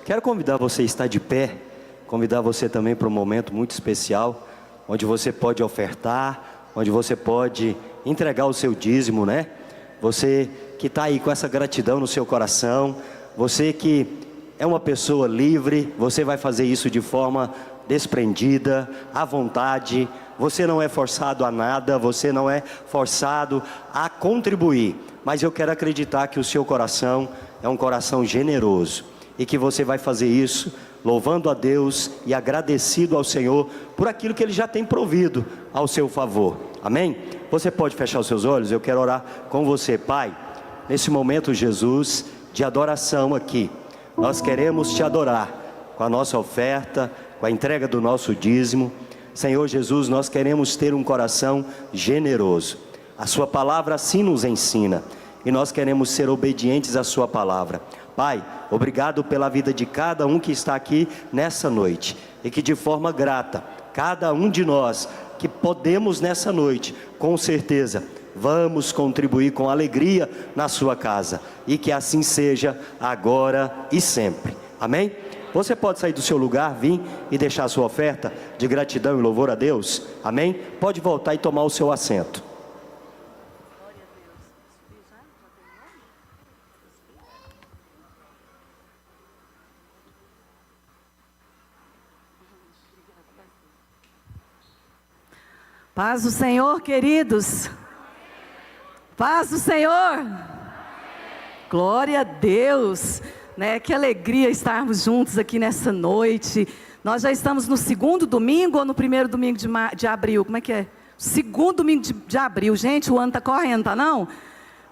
Quero convidar você a estar de pé, convidar você também para um momento muito especial, onde você pode ofertar, onde você pode entregar o seu dízimo, né? Você que está aí com essa gratidão no seu coração, você que é uma pessoa livre, você vai fazer isso de forma desprendida, à vontade. Você não é forçado a nada, você não é forçado a contribuir, mas eu quero acreditar que o seu coração é um coração generoso e que você vai fazer isso louvando a Deus e agradecido ao Senhor por aquilo que Ele já tem provido ao seu favor. Amém? Você pode fechar os seus olhos? Eu quero orar com você. Pai, nesse momento, Jesus, de adoração aqui, nós queremos te adorar com a nossa oferta, com a entrega do nosso dízimo. Senhor Jesus, nós queremos ter um coração generoso. A sua palavra assim nos ensina, e nós queremos ser obedientes à sua palavra. Pai, obrigado pela vida de cada um que está aqui nessa noite, e que de forma grata, cada um de nós que podemos nessa noite, com certeza, vamos contribuir com alegria na sua casa, e que assim seja agora e sempre. Amém? Você pode sair do seu lugar, vir e deixar a sua oferta de gratidão e louvor a Deus. Amém? Pode voltar e tomar o seu assento. Paz do Senhor, queridos. Paz do Senhor. Glória a Deus. Que alegria estarmos juntos aqui nessa noite. Nós já estamos no segundo domingo ou no primeiro domingo de abril? Como é que é? Segundo domingo de abril. Gente, o ano está correndo, tá não?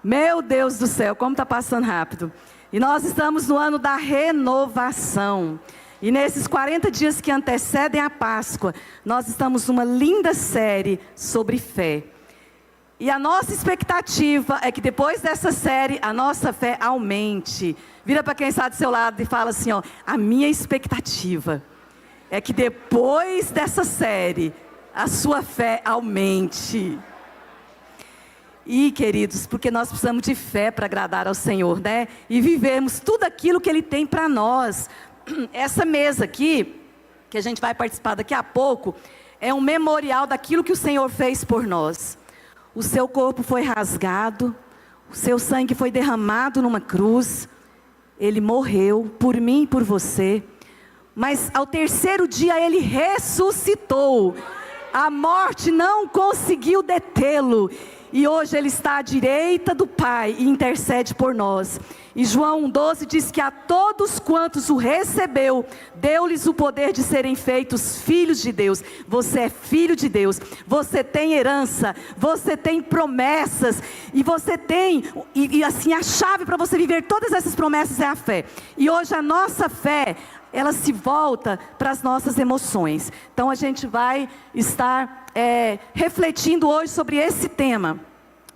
Meu Deus do céu, como está passando rápido. E nós estamos no ano da renovação. E nesses 40 dias que antecedem a Páscoa, nós estamos numa linda série sobre fé. E a nossa expectativa é que depois dessa série, a nossa fé aumente. Vira para quem está do seu lado e fala assim, ó, a minha expectativa é que depois dessa série, a sua fé aumente. E queridos, porque nós precisamos de fé para agradar ao Senhor, né? E vivemos tudo aquilo que Ele tem para nós. Essa mesa aqui, que a gente vai participar daqui a pouco, é um memorial daquilo que o Senhor fez por nós. O seu corpo foi rasgado, o seu sangue foi derramado numa cruz, Ele morreu por mim e por você, mas ao terceiro dia Ele ressuscitou, a morte não conseguiu detê-lo, e hoje Ele está à direita do Pai e intercede por nós. E João 1,12 diz que a todos quantos o recebeu, deu-lhes o poder de serem feitos filhos de Deus. Você é filho de Deus, você tem herança, você tem promessas, e você tem, e assim a chave para você viver todas essas promessas é a fé. E hoje a nossa fé, ela se volta para as nossas emoções. Então a gente vai estar refletindo hoje sobre esse tema.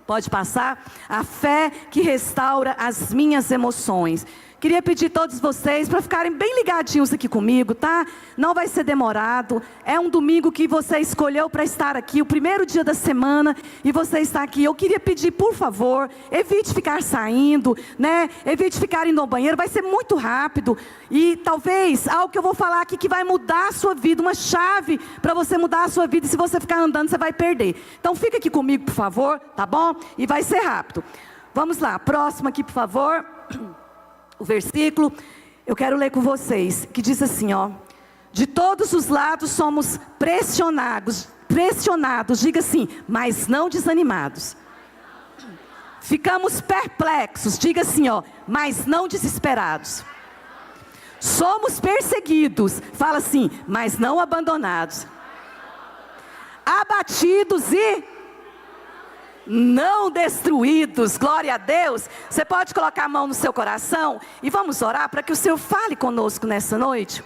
Pode passar? A fé que restaura as minhas emoções. Queria pedir a todos vocês para ficarem bem ligadinhos aqui comigo, tá? Não vai ser demorado. É um domingo que você escolheu para estar aqui, o primeiro dia da semana, e você está aqui. Eu queria pedir, por favor, evite ficar saindo, né? Evite ficar indo ao banheiro, vai ser muito rápido. E talvez algo que eu vou falar aqui que vai mudar a sua vida, uma chave para você mudar a sua vida, e se você ficar andando, você vai perder. Então fica aqui comigo, por favor, tá bom? E vai ser rápido. Vamos lá, próximo aqui, por favor. O versículo, eu quero ler com vocês, que diz assim, ó: de todos os lados somos pressionados, diga assim, mas não desanimados. Ficamos perplexos, diga assim, ó, mas não desesperados. Somos perseguidos, fala assim, mas não abandonados. Abatidos e não destruídos. Glória a Deus. Você pode colocar a mão no seu coração e vamos orar para que o Senhor fale conosco nessa noite.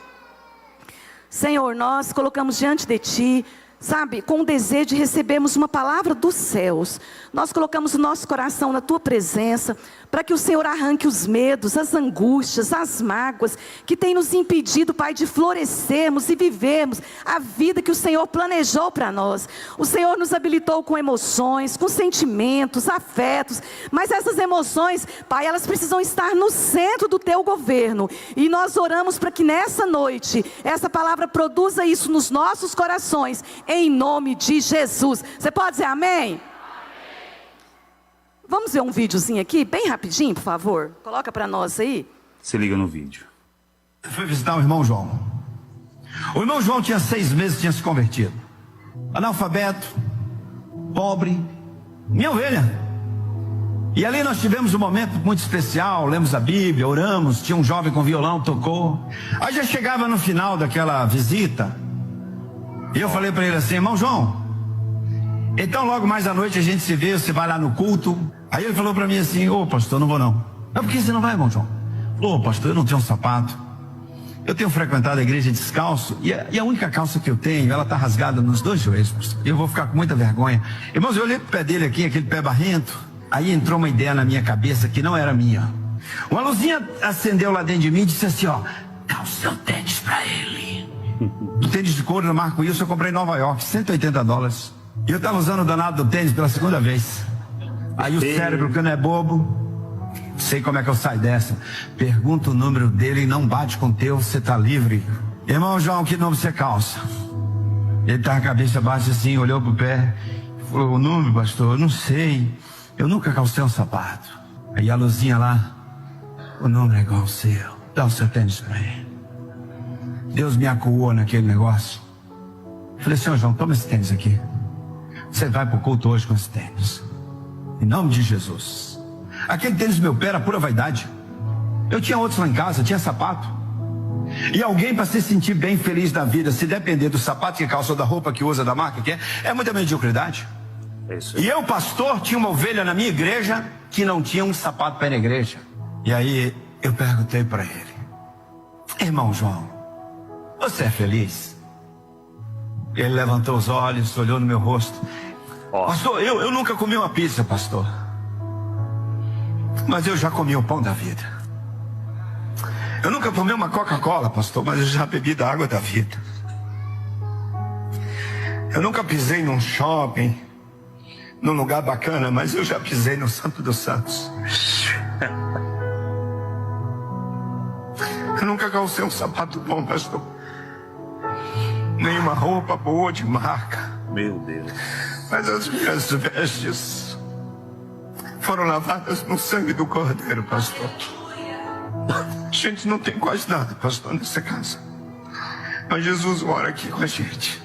Senhor, nós colocamos diante de Ti sabe, com o desejo de recebermos uma palavra dos céus. Nós colocamos o nosso coração na tua presença, para que o Senhor arranque os medos, as angústias, as mágoas, que tem nos impedido, Pai, de florescermos e vivermos a vida que o Senhor planejou para nós. O Senhor nos habilitou com emoções, com sentimentos, afetos, mas essas emoções, Pai, elas precisam estar no centro do teu governo, e nós oramos para que nessa noite, essa palavra produza isso nos nossos corações, em nome de Jesus. Você pode dizer amém? Vamos ver um videozinho aqui, bem rapidinho, por favor. Coloca para nós aí. Se liga no vídeo. Eu fui visitar o irmão João. O irmão João tinha 6 meses, tinha se convertido. Analfabeto, pobre, minha ovelha. E ali nós tivemos um momento muito especial, lemos a Bíblia, oramos, tinha um jovem com violão, tocou. Aí já chegava no final daquela visita, e eu falei para ele assim: irmão João, então logo mais à noite a gente se vê, você vai lá no culto. Aí ele falou para mim assim: ô pastor, não vou não. Mas por que você não vai, irmão João? Ô pastor, eu não tenho um sapato. Eu tenho frequentado a igreja descalço, e a única calça que eu tenho, ela está rasgada nos 2 joelhos, pastor. Eu vou ficar com muita vergonha. Irmãos, eu olhei pro pé dele aqui, aquele pé barrento. Aí entrou uma ideia na minha cabeça que não era minha. Uma luzinha acendeu lá dentro de mim e disse assim: ó, dá o seu tênis para ele. O tênis de couro da marca Wilson eu comprei em Nova York, $180. E eu estava usando o danado do tênis pela 2ª vez. Aí o cérebro, que não é bobo, sei como é que eu saio dessa. Pergunta o número dele e não bate com o teu, você tá livre. Irmão João, que número você calça? Ele tá com a cabeça baixa assim, olhou pro pé, falou: o número, pastor, eu não sei. Eu nunca calcei um sapato. Aí a luzinha lá: o número é igual ao seu, dá o seu tênis pra ele. Deus me acuou naquele negócio. Falei: senhor João, toma esse tênis aqui. Você vai pro culto hoje com esse tênis, em nome de Jesus. Aquele tênis do meu pé era pura vaidade. Eu tinha outros lá em casa, tinha sapato. E alguém, para se sentir bem feliz da vida, se depender do sapato que calça ou da roupa que usa, da marca que é muita mediocridade. E eu, pastor, tinha uma ovelha na minha igreja que não tinha um sapato para ir na igreja. E aí eu perguntei para ele: irmão João, você é feliz? Ele levantou os olhos, olhou no meu rosto. Pastor, eu nunca comi uma pizza, pastor, mas eu já comi o pão da vida. Eu nunca tomei uma Coca-Cola, pastor, mas eu já bebi da água da vida. Eu nunca pisei num shopping, num lugar bacana, mas eu já pisei no Santo dos Santos. Eu nunca calcei um sapato bom, pastor, nem uma roupa boa de marca. Meu Deus. Mas as minhas vestes foram lavadas no sangue do Cordeiro, pastor. A gente não tem quase nada, pastor, nessa casa, mas Jesus mora aqui com a gente.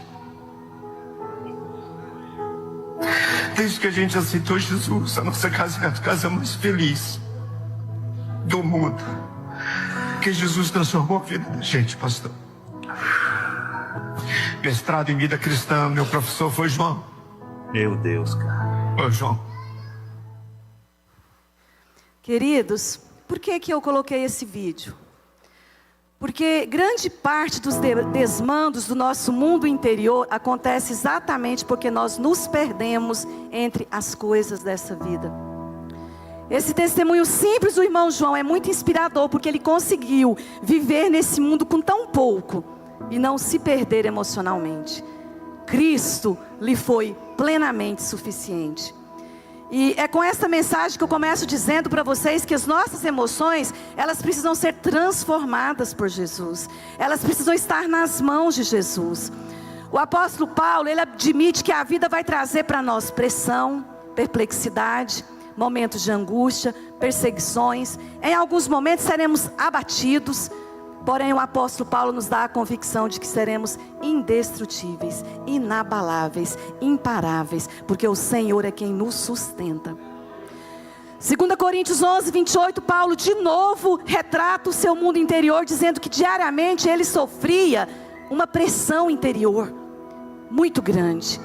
Desde que a gente aceitou Jesus, a nossa casa é a casa mais feliz do mundo, porque Jesus transformou a vida da gente, pastor. Mestrado em vida cristã, meu professor foi João. Meu Deus, cara. Ô João. Queridos, por que eu coloquei esse vídeo? Porque grande parte dos desmandos do nosso mundo interior acontece exatamente porque nós nos perdemos entre as coisas dessa vida. Esse testemunho simples do irmão João é muito inspirador, porque ele conseguiu viver nesse mundo com tão pouco e não se perder emocionalmente. Cristo lhe foi plenamente suficiente. E é com essa mensagem que eu começo dizendo para vocês que as nossas emoções, elas precisam ser transformadas por Jesus. Elas precisam estar nas mãos de Jesus. O apóstolo Paulo, ele admite que a vida vai trazer para nós pressão, perplexidade, momentos de angústia, perseguições. Em alguns momentos seremos abatidos. Porém o apóstolo Paulo nos dá a convicção de que seremos indestrutíveis, inabaláveis, imparáveis, porque o Senhor é quem nos sustenta. 2 Coríntios 11, 28, Paulo de novo retrata o seu mundo interior, dizendo que diariamente ele sofria uma pressão interior muito grande.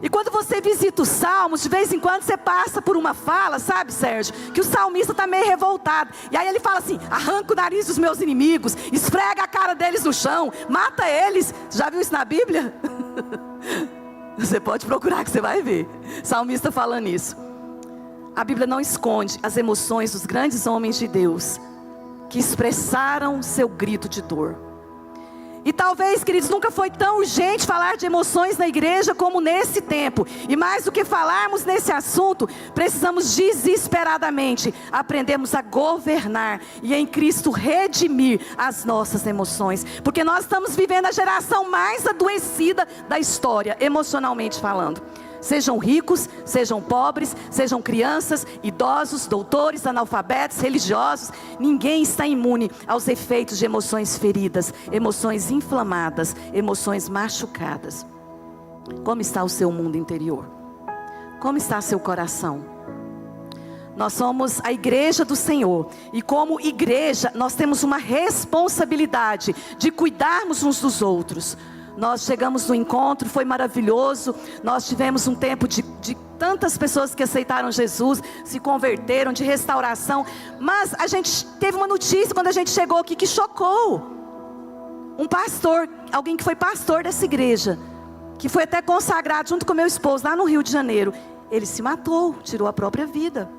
E quando você visita os salmos, de vez em quando você passa por uma fala, sabe, Sérgio, que o salmista está meio revoltado. E aí ele fala assim: arranca o nariz dos meus inimigos, esfrega a cara deles no chão, mata eles. Já viu isso na Bíblia? Você pode procurar que você vai ver. Salmista falando isso. A Bíblia não esconde as emoções dos grandes homens de Deus que expressaram seu grito de dor. E talvez, queridos, nunca foi tão urgente falar de emoções na igreja como nesse tempo. E mais do que falarmos nesse assunto, precisamos desesperadamente aprendermos a governar e em Cristo redimir as nossas emoções. Porque nós estamos vivendo a geração mais adoecida da história, emocionalmente falando. Sejam ricos, sejam pobres, sejam crianças, idosos, doutores, analfabetos, religiosos, ninguém está imune aos efeitos de emoções feridas, emoções inflamadas, emoções machucadas. Como está o seu mundo interior? Como está seu coração? Nós somos a igreja do Senhor, e como igreja nós temos uma responsabilidade de cuidarmos uns dos outros. Nós chegamos no encontro, foi maravilhoso. Nós tivemos um tempo de tantas pessoas que aceitaram Jesus, se converteram, de restauração. Mas a gente teve uma notícia quando a gente chegou aqui que chocou. Um pastor, alguém que foi pastor dessa igreja, que foi até consagrado junto com meu esposo lá no Rio de Janeiro. Ele se matou, tirou a própria vida.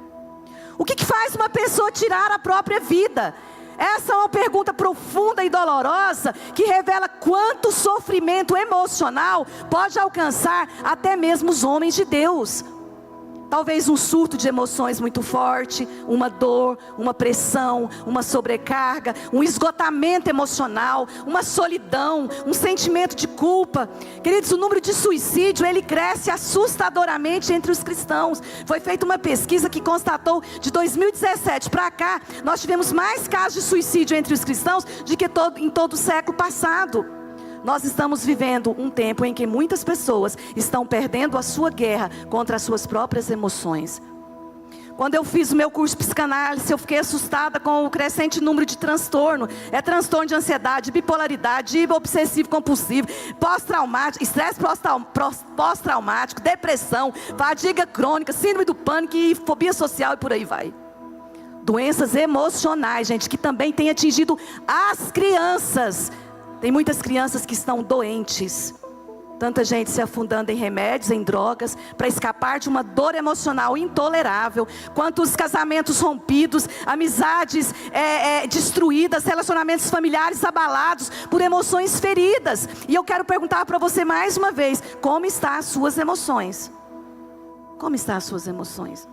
O que faz uma pessoa tirar a própria vida? Essa é uma pergunta profunda e dolorosa que revela quanto sofrimento emocional pode alcançar até mesmo os homens de Deus. Talvez um surto de emoções muito forte, uma dor, uma pressão, uma sobrecarga, um esgotamento emocional, uma solidão, um sentimento de culpa. Queridos, o número de suicídio, ele cresce assustadoramente entre os cristãos. Foi feita uma pesquisa que constatou de 2017 para cá, nós tivemos mais casos de suicídio entre os cristãos do que em todo o século passado. Nós estamos vivendo um tempo em que muitas pessoas estão perdendo a sua guerra contra as suas próprias emoções. Quando eu fiz o meu curso de psicanálise, eu fiquei assustada com o crescente número de transtorno. É transtorno de ansiedade, bipolaridade, obsessivo compulsivo, pós-traumático, estresse pós-traumático, depressão, fadiga crônica, síndrome do pânico e fobia social e por aí vai. Doenças emocionais, gente, que também tem atingido as crianças. Tem muitas crianças que estão doentes. Tanta gente se afundando em remédios, em drogas, para escapar de uma dor emocional intolerável. Quantos casamentos rompidos, amizades destruídas, relacionamentos familiares abalados por emoções feridas. E eu quero perguntar para você mais uma vez, como estão as suas emoções? Como estão as suas emoções?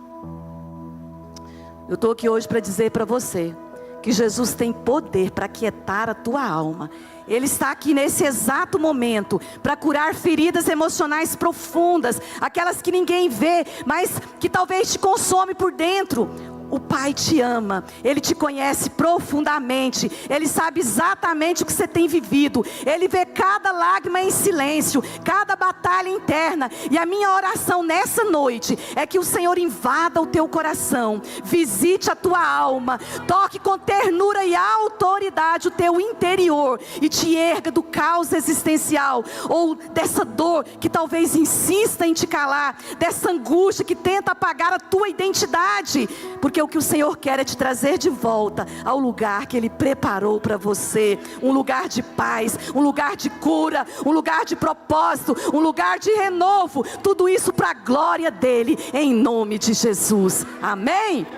Eu estou aqui hoje para dizer para você que Jesus tem poder para aquietar a tua alma. Ele está aqui nesse exato momento para curar feridas emocionais profundas, aquelas que ninguém vê, mas que talvez te consome por dentro. O Pai te ama, Ele te conhece profundamente, Ele sabe exatamente o que você tem vivido, Ele vê cada lágrima em silêncio, cada batalha interna. E a minha oração nessa noite é que o Senhor invada o teu coração, visite a tua alma, toque com ternura e autoridade o teu interior e te erga do caos existencial, ou dessa dor que talvez insista em te calar, dessa angústia que tenta apagar a tua identidade, porque o que o Senhor quer é te trazer de volta ao lugar que Ele preparou para você. Um lugar de paz, um lugar de cura, um lugar de propósito, um lugar de renovo. Tudo isso para a glória dEle, em nome de Jesus. Amém?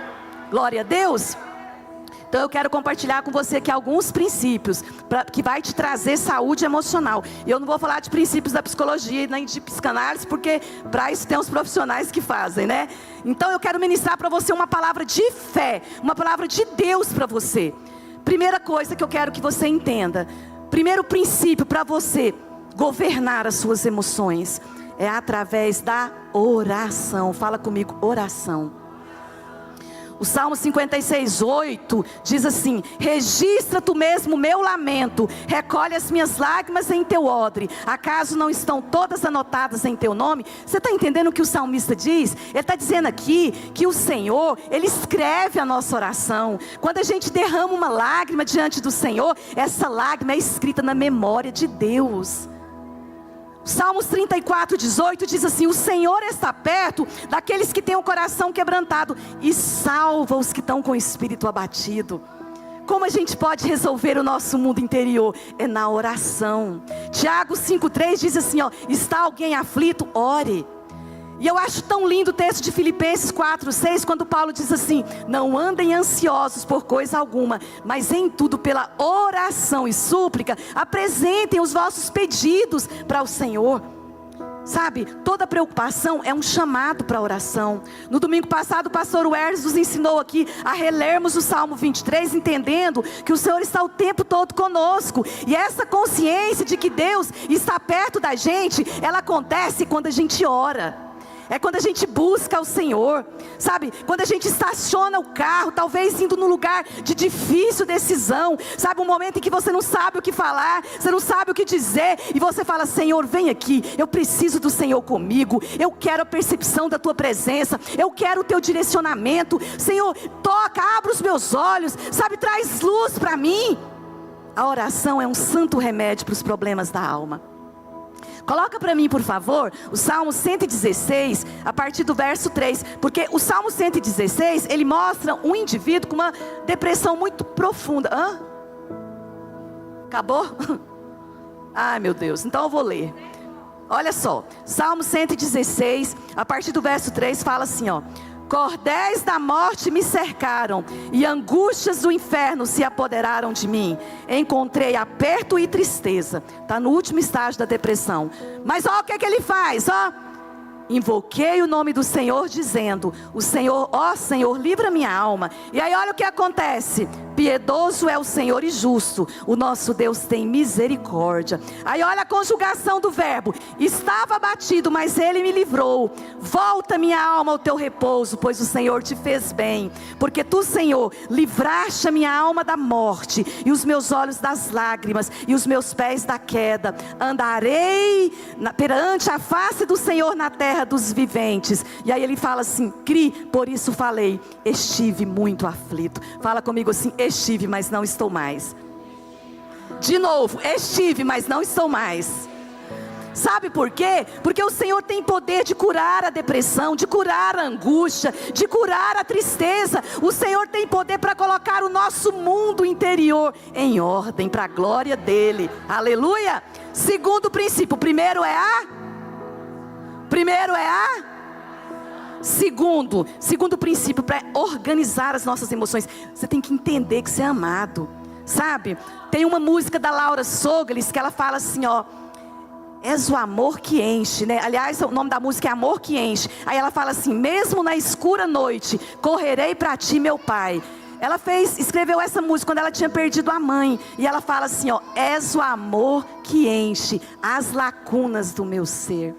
Glória a Deus. Então eu quero compartilhar com você aqui alguns princípios que vai te trazer saúde emocional. E eu não vou falar de princípios da psicologia nem de psicanálise, porque para isso tem os profissionais que fazem, né? Então eu quero ministrar para você uma palavra de fé, uma palavra de Deus para você. Primeira coisa que eu quero que você entenda, primeiro princípio para você governar as suas emoções, é através da oração. Fala comigo, oração. O Salmo 56:8 diz assim: registra tu mesmo o meu lamento, recolhe as minhas lágrimas em teu odre, acaso não estão todas anotadas em teu nome? Você está entendendo o que o salmista diz? Ele está dizendo aqui que o Senhor, Ele escreve a nossa oração. Quando a gente derrama uma lágrima diante do Senhor, essa lágrima é escrita na memória de Deus. Salmos 34:18 diz assim: o Senhor está perto daqueles que têm o coração quebrantado e salva os que estão com o espírito abatido. como a gente pode resolver o nosso mundo interior? É na oração. Tiago 5,3 diz assim, ó: está alguém aflito? Ore. E eu acho tão lindo o texto de Filipenses 4,6, quando Paulo diz assim: não andem ansiosos por coisa alguma, mas em tudo pela oração e súplica, apresentem os vossos pedidos para o Senhor. Sabe, toda preocupação é um chamado para a oração. No domingo passado o pastor Wers nos ensinou aqui a relermos o Salmo 23, entendendo que o Senhor está o tempo todo conosco. E essa consciência de que Deus está perto da gente, ela acontece quando a gente ora. É quando a gente busca o Senhor, sabe? Quando a gente estaciona o carro, talvez indo num lugar de difícil decisão, sabe? Um momento em que você não sabe o que falar, você não sabe o que dizer, e você fala: Senhor, vem aqui, eu preciso do Senhor comigo, eu quero a percepção da Tua presença, eu quero o Teu direcionamento. Senhor, toca, abre os meus olhos, sabe? Traz luz para mim. A oração é um santo remédio para os problemas da alma. Coloca para mim, por favor, o Salmo 116, a partir do verso 3. Porque o Salmo 116, ele mostra um indivíduo com uma depressão muito profunda. Hã? Acabou? Ai, meu Deus, então eu vou ler. Olha só, Salmo 116, a partir do verso 3, fala assim, ó: cordéis da morte me cercaram, e angústias do inferno se apoderaram de mim. Encontrei aperto e tristeza. Está no último estágio da depressão. Mas olha o que ele faz, ó: invoquei o nome do Senhor, dizendo: o Senhor, ó Senhor, livra minha alma. E aí olha o que acontece: piedoso é o Senhor e justo, o nosso Deus tem misericórdia. Aí olha a conjugação do verbo: estava abatido, mas Ele me livrou. Volta minha alma ao teu repouso, pois o Senhor te fez bem. Porque tu, Senhor, livraste a minha alma da morte, e os meus olhos das lágrimas, e os meus pés da queda. Andarei perante a face do Senhor na terra dos viventes. E aí ele fala assim: cri, por isso falei, estive muito aflito. Fala comigo assim: estive, mas não estou mais. De novo, estive, mas não estou mais. Sabe por quê? Porque o Senhor tem poder de curar a depressão, de curar a angústia, de curar a tristeza. O Senhor tem poder para colocar o nosso mundo interior em ordem, para a glória dEle. Aleluia! Segundo princípio, primeiro é a... Segundo princípio, para organizar as nossas emoções, você tem que entender que você é amado, sabe? Tem uma música da Laura Soglis que ela fala assim, ó: és o amor que enche, né? Aliás, o nome da música é Amor que Enche. Aí ela fala assim: mesmo na escura noite, correrei para ti, meu Pai. Ela escreveu essa música quando ela tinha perdido a mãe. E ela fala assim, ó: és o amor que enche as lacunas do meu ser.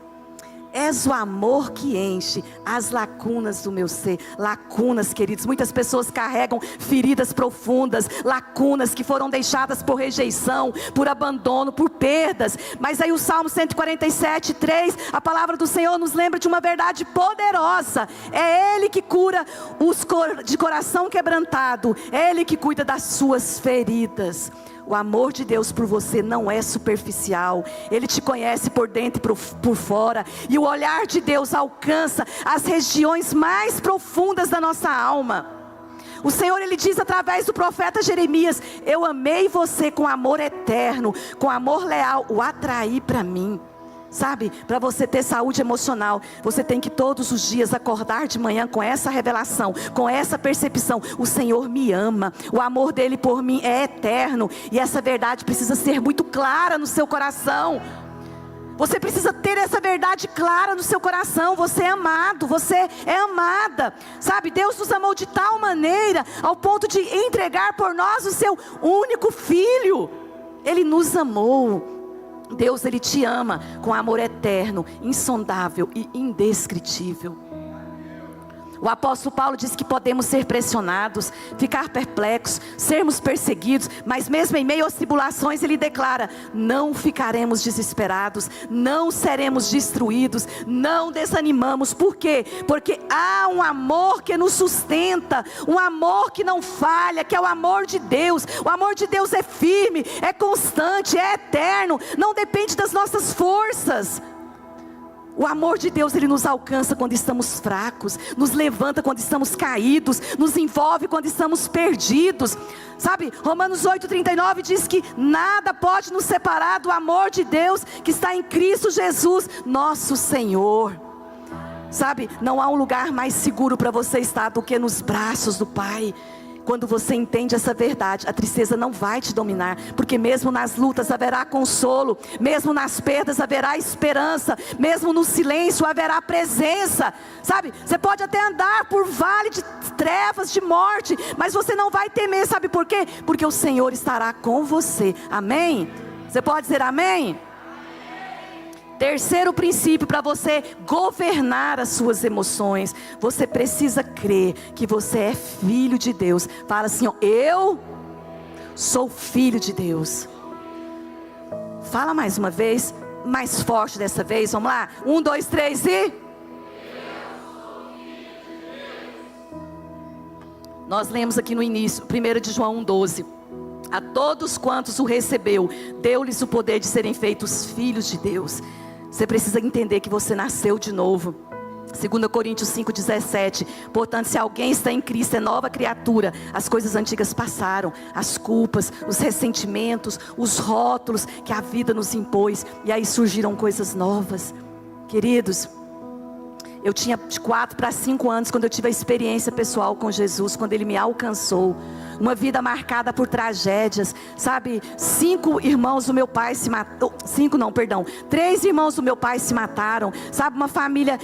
És o amor que enche as lacunas do meu ser. Lacunas, queridos, muitas pessoas carregam feridas profundas, lacunas que foram deixadas por rejeição, por abandono, por perdas. Mas aí o Salmo 147:3, a palavra do Senhor nos lembra de uma verdade poderosa: é Ele que cura os de coração quebrantado, é Ele que cuida das suas feridas. O amor de Deus por você não é superficial. Ele te conhece por dentro e por fora. E o olhar de Deus alcança as regiões mais profundas da nossa alma. O Senhor, Ele diz através do profeta Jeremias: eu amei você com amor eterno, com amor leal, o atraí para mim. Sabe, para você ter saúde emocional, você tem que todos os dias acordar de manhã com essa revelação, com essa percepção: o Senhor me ama, o amor dEle por mim é eterno. E essa verdade precisa ser muito clara no seu coração. Você precisa ter essa verdade clara no seu coração. Você é amado, você é amada. Sabe, Deus nos amou de tal maneira, ao ponto de entregar por nós o seu único Filho. Ele nos amou. Deus, Ele te ama com amor eterno, insondável e indescritível. O apóstolo Paulo diz que podemos ser pressionados, ficar perplexos, sermos perseguidos, mas mesmo em meio às tribulações, ele declara: não ficaremos desesperados, não seremos destruídos, não desanimamos. Por quê? Porque há um amor que nos sustenta, um amor que não falha, que é o amor de Deus. O amor de Deus é firme, é constante, é eterno, não depende das nossas forças. O amor de Deus, Ele nos alcança quando estamos fracos, nos levanta quando estamos caídos, nos envolve quando estamos perdidos. Sabe, Romanos 8,39 diz que nada pode nos separar do amor de Deus que está em Cristo Jesus, nosso Senhor. Sabe, não há um lugar mais seguro para você estar do que nos braços do Pai. Quando você entende essa verdade, a tristeza não vai te dominar, porque mesmo nas lutas haverá consolo, mesmo nas perdas haverá esperança, mesmo no silêncio haverá presença. Sabe, você pode até andar por vale de trevas, de morte, mas você não vai temer. Sabe por quê? Porque o Senhor estará com você. Amém? Você pode dizer amém? Terceiro princípio para você governar as suas emoções. Você precisa crer que você é filho de Deus. Fala assim, ó, eu sou filho de Deus. Fala mais uma vez, mais forte dessa vez, vamos lá? 1, 2, 3 e... Nós lemos aqui no início, 1 de João 1,12. A todos quantos o recebeu, deu-lhes o poder de serem feitos filhos de Deus. Você precisa entender que você nasceu de novo. 2 Coríntios 5,17. Portanto, se alguém está em Cristo, é nova criatura. As coisas antigas passaram, as culpas, os ressentimentos, os rótulos que a vida nos impôs, e aí surgiram coisas novas. Queridos, eu tinha de 4 para 5 anos quando eu tive a experiência pessoal com Jesus, quando Ele me alcançou. Uma vida marcada por tragédias, sabe? 5 irmãos do meu pai se mataram. 3 irmãos do meu pai se mataram, sabe? Uma família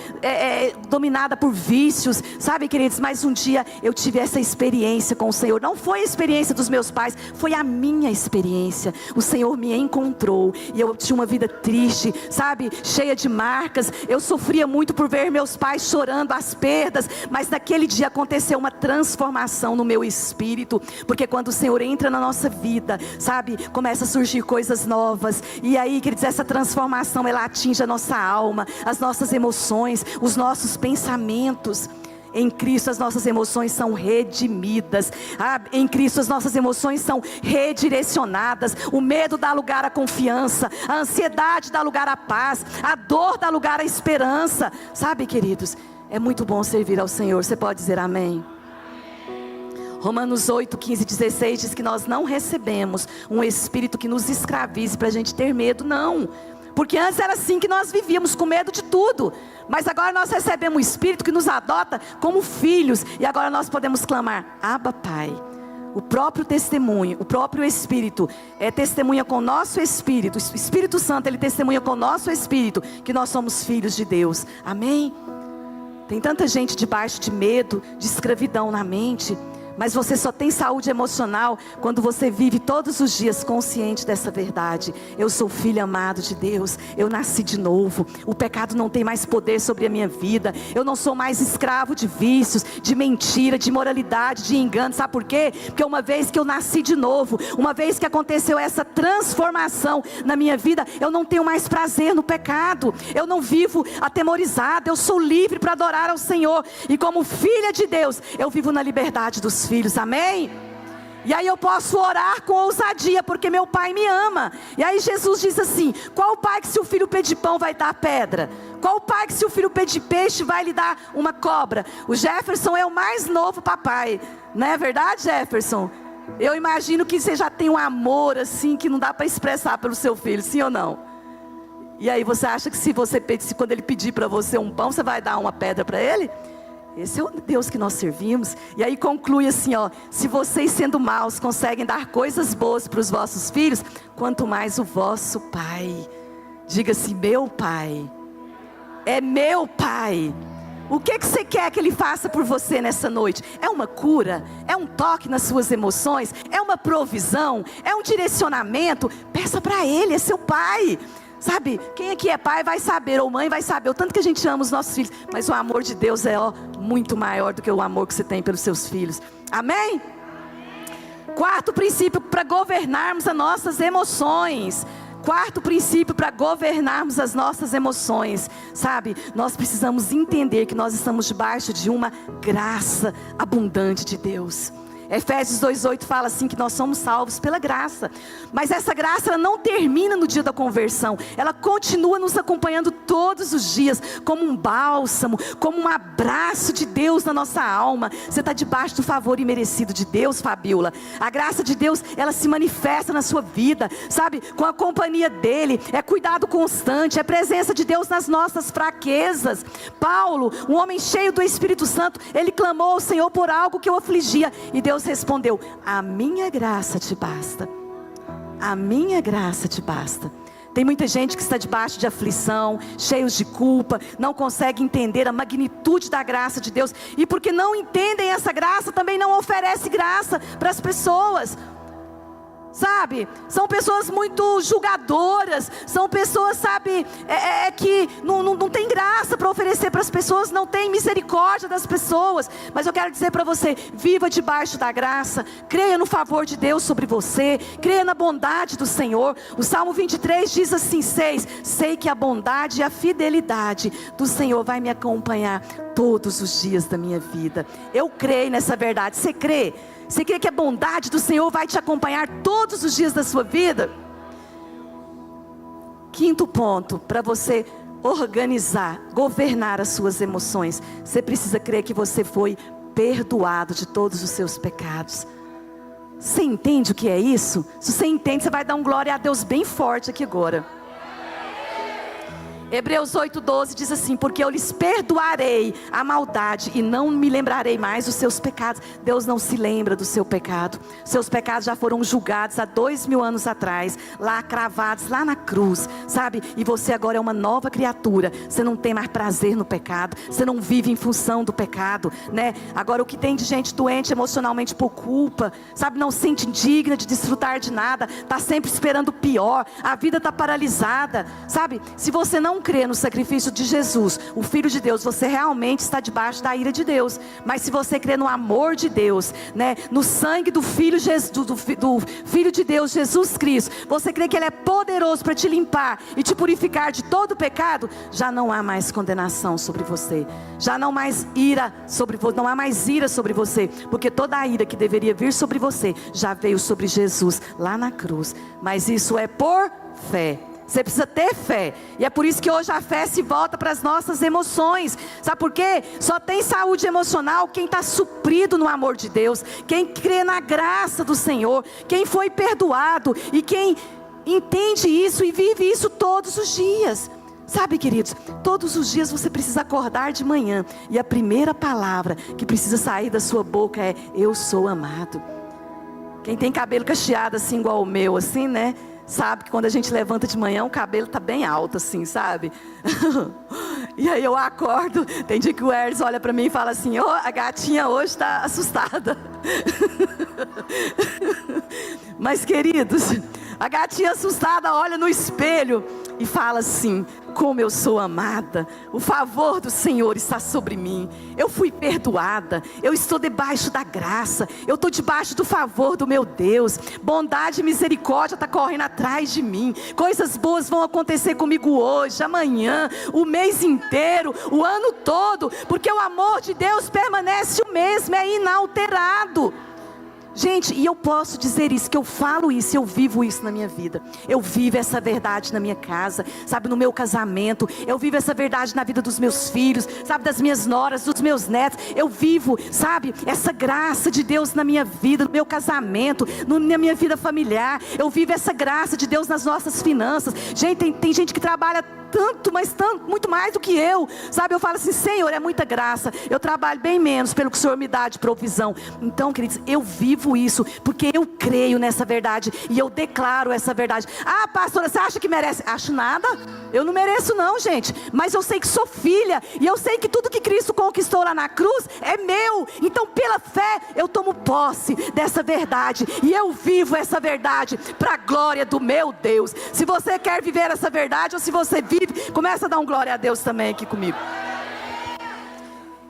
dominada por vícios, sabe, queridos? Mas um dia eu tive essa experiência com o Senhor. Não foi a experiência dos meus pais, foi a minha experiência. O Senhor me encontrou e eu tinha uma vida triste, sabe? Cheia de marcas. Eu sofria muito por ver meus pais chorando as perdas, mas naquele dia aconteceu uma transformação no meu espírito. Porque quando o Senhor entra na nossa vida, sabe, começa a surgir coisas novas. E aí, queridos, essa transformação, ela atinge a nossa alma, as nossas emoções, os nossos pensamentos. Em Cristo as nossas emoções são redimidas. Em Cristo as nossas emoções são redirecionadas. O medo dá lugar à confiança, a ansiedade dá lugar à paz, a dor dá lugar à esperança. Sabe, queridos, é muito bom servir ao Senhor. Você pode dizer amém? Romanos 8, 15, 16 diz que nós não recebemos um espírito que nos escravize para a gente ter medo, não. Porque antes era assim que nós vivíamos, com medo de tudo. Mas agora nós recebemos um espírito que nos adota como filhos. E agora nós podemos clamar, Abba Pai. O próprio testemunho, o próprio Espírito testemunha com o nosso Espírito. O Espírito Santo, ele testemunha com o nosso Espírito que nós somos filhos de Deus. Amém? Tem tanta gente debaixo de medo, de escravidão na mente. Mas você só tem saúde emocional quando você vive todos os dias consciente dessa verdade. Eu sou filho amado de Deus. Eu nasci de novo. O pecado não tem mais poder sobre a minha vida. Eu não sou mais escravo de vícios, de mentira, de imoralidade, de engano. Sabe por quê? Porque uma vez que eu nasci de novo, uma vez que aconteceu essa transformação na minha vida, eu não tenho mais prazer no pecado. Eu não vivo atemorizado. Eu sou livre para adorar ao Senhor. E como filha de Deus, eu vivo na liberdade dos filhos, amém? E aí eu posso orar com ousadia, porque meu pai me ama. E aí Jesus diz assim, qual o pai que se o filho pedir pão vai dar pedra? Qual o pai que se o filho pedir peixe vai lhe dar uma cobra? O Jefferson é o mais novo papai, não é verdade, Jefferson? Eu imagino que você já tem um amor assim, que não dá para expressar pelo seu filho, sim ou não? E aí você acha que se quando ele pedir para você um pão, você vai dar uma pedra para ele? Esse é o Deus que nós servimos. E aí conclui assim, ó, se vocês sendo maus conseguem dar coisas boas para os vossos filhos, quanto mais o vosso Pai. Diga assim, meu Pai, é meu Pai. O que você quer que Ele faça por você nessa noite? É uma cura? É um toque nas suas emoções? É uma provisão? É um direcionamento? Peça para Ele, é seu Pai. Sabe, quem aqui é pai vai saber, ou mãe vai saber, o tanto que a gente ama os nossos filhos. Mas o amor de Deus é muito maior do que o amor que você tem pelos seus filhos. Amém? Quarto princípio para governarmos as nossas emoções. Quarto princípio para governarmos as nossas emoções. Sabe, nós precisamos entender que nós estamos debaixo de uma graça abundante de Deus. Efésios 2:8 fala assim que nós somos salvos pela graça. Mas essa graça ela não termina no dia da conversão. Ela continua nos acompanhando todos os dias, como um bálsamo, como um abraço de Deus na nossa alma. Você está debaixo do favor imerecido de Deus, Fabiola. A graça de Deus, ela se manifesta na sua vida, sabe? Com a companhia dEle, é cuidado constante, é presença de Deus nas nossas fraquezas. Paulo, um homem cheio do Espírito Santo, ele clamou ao Senhor por algo que o afligia, e Deus respondeu: a minha graça te basta. A minha graça te basta. Tem muita gente que está debaixo de aflição, cheios de culpa, não consegue entender a magnitude da graça de Deus, e porque não entendem essa graça, também não oferece graça para as pessoas. Sabe, são pessoas muito julgadoras, são pessoas, sabe, que não tem graça para oferecer para as pessoas, não tem misericórdia das pessoas. Mas eu quero dizer para você, viva debaixo da graça, creia no favor de Deus sobre você, creia na bondade do Senhor. O Salmo 23 diz assim: sei que a bondade e a fidelidade do Senhor vai me acompanhar todos os dias da minha vida. Eu creio nessa verdade. Você crê? Você crê que a bondade do Senhor vai te acompanhar todos os dias da sua vida? Quinto ponto, para você organizar, governar as suas emoções, você precisa crer que você foi perdoado de todos os seus pecados. Você entende o que é isso? Se você entende, você vai dar um glória a Deus bem forte aqui agora. Hebreus 8:12 diz assim: porque eu lhes perdoarei a maldade e não me lembrarei mais dos seus pecados. Deus não se lembra do seu pecado. Seus pecados já foram julgados há 2000 anos atrás, lá cravados, lá na cruz, sabe? E você agora é uma nova criatura. Você não tem mais prazer no pecado, você não vive em função do pecado, né? Agora o que tem de gente doente emocionalmente por culpa, sabe? Não se sente digna de desfrutar de nada, está sempre esperando o pior, a vida está paralisada, sabe? Se você não crê no sacrifício de Jesus, o Filho de Deus, você realmente está debaixo da ira de Deus. Mas se você crê no amor de Deus, né, no sangue do Filho, do Filho de Deus, Jesus Cristo, você crê que Ele é poderoso para te limpar e te purificar de todo pecado, já não há mais condenação sobre você, já não mais ira sobre você, não há mais ira sobre você, porque toda a ira que deveria vir sobre você, já veio sobre Jesus lá na cruz. Mas isso é por fé. Você precisa ter fé. E é por isso que hoje a fé se volta para as nossas emoções. Sabe por quê? Só tem saúde emocional quem está suprido no amor de Deus, quem crê na graça do Senhor, quem foi perdoado e quem entende isso e vive isso todos os dias. Sabe, queridos, todos os dias você precisa acordar de manhã e a primeira palavra que precisa sair da sua boca é: eu sou amado. Quem tem cabelo cacheado assim igual o meu, assim, né? Sabe que quando a gente levanta de manhã, o cabelo tá bem alto assim, sabe? E aí eu acordo, tem dia que o Hermes olha pra mim e fala assim: oh, a gatinha hoje tá assustada. Mas, queridos, a gatinha assustada olha no espelho e fala assim: como eu sou amada, o favor do Senhor está sobre mim, eu fui perdoada, eu estou debaixo da graça, eu estou debaixo do favor do meu Deus, bondade e misericórdia está correndo atrás de mim, coisas boas vão acontecer comigo hoje, amanhã, o mês inteiro, o ano todo, porque o amor de Deus permanece o mesmo, é inalterado. Gente, e eu posso dizer isso, que eu falo isso, eu vivo isso na minha vida. Eu vivo essa verdade na minha casa, sabe, no meu casamento. Eu vivo essa verdade na vida dos meus filhos, sabe, das minhas noras, dos meus netos. Eu vivo, sabe, essa graça de Deus na minha vida, no meu casamento, na minha vida familiar. Eu vivo essa graça de Deus nas nossas finanças. Gente, tem gente que trabalha tanto, mas tanto, muito mais do que eu, sabe? Eu falo assim: Senhor, é muita graça, eu trabalho bem menos pelo que o Senhor me dá de provisão. Então, queridos, eu vivo isso, porque eu creio nessa verdade, e eu declaro essa verdade. Ah, pastora, você acha que merece? Acho nada, eu não mereço não, gente, mas eu sei que sou filha, e eu sei que tudo que Cristo conquistou lá na cruz, é meu. Então, pela fé, eu tomo posse dessa verdade, e eu vivo essa verdade, para a glória do meu Deus. Se você quer viver essa verdade, ou se você vive, começa a dar um glória a Deus também aqui comigo.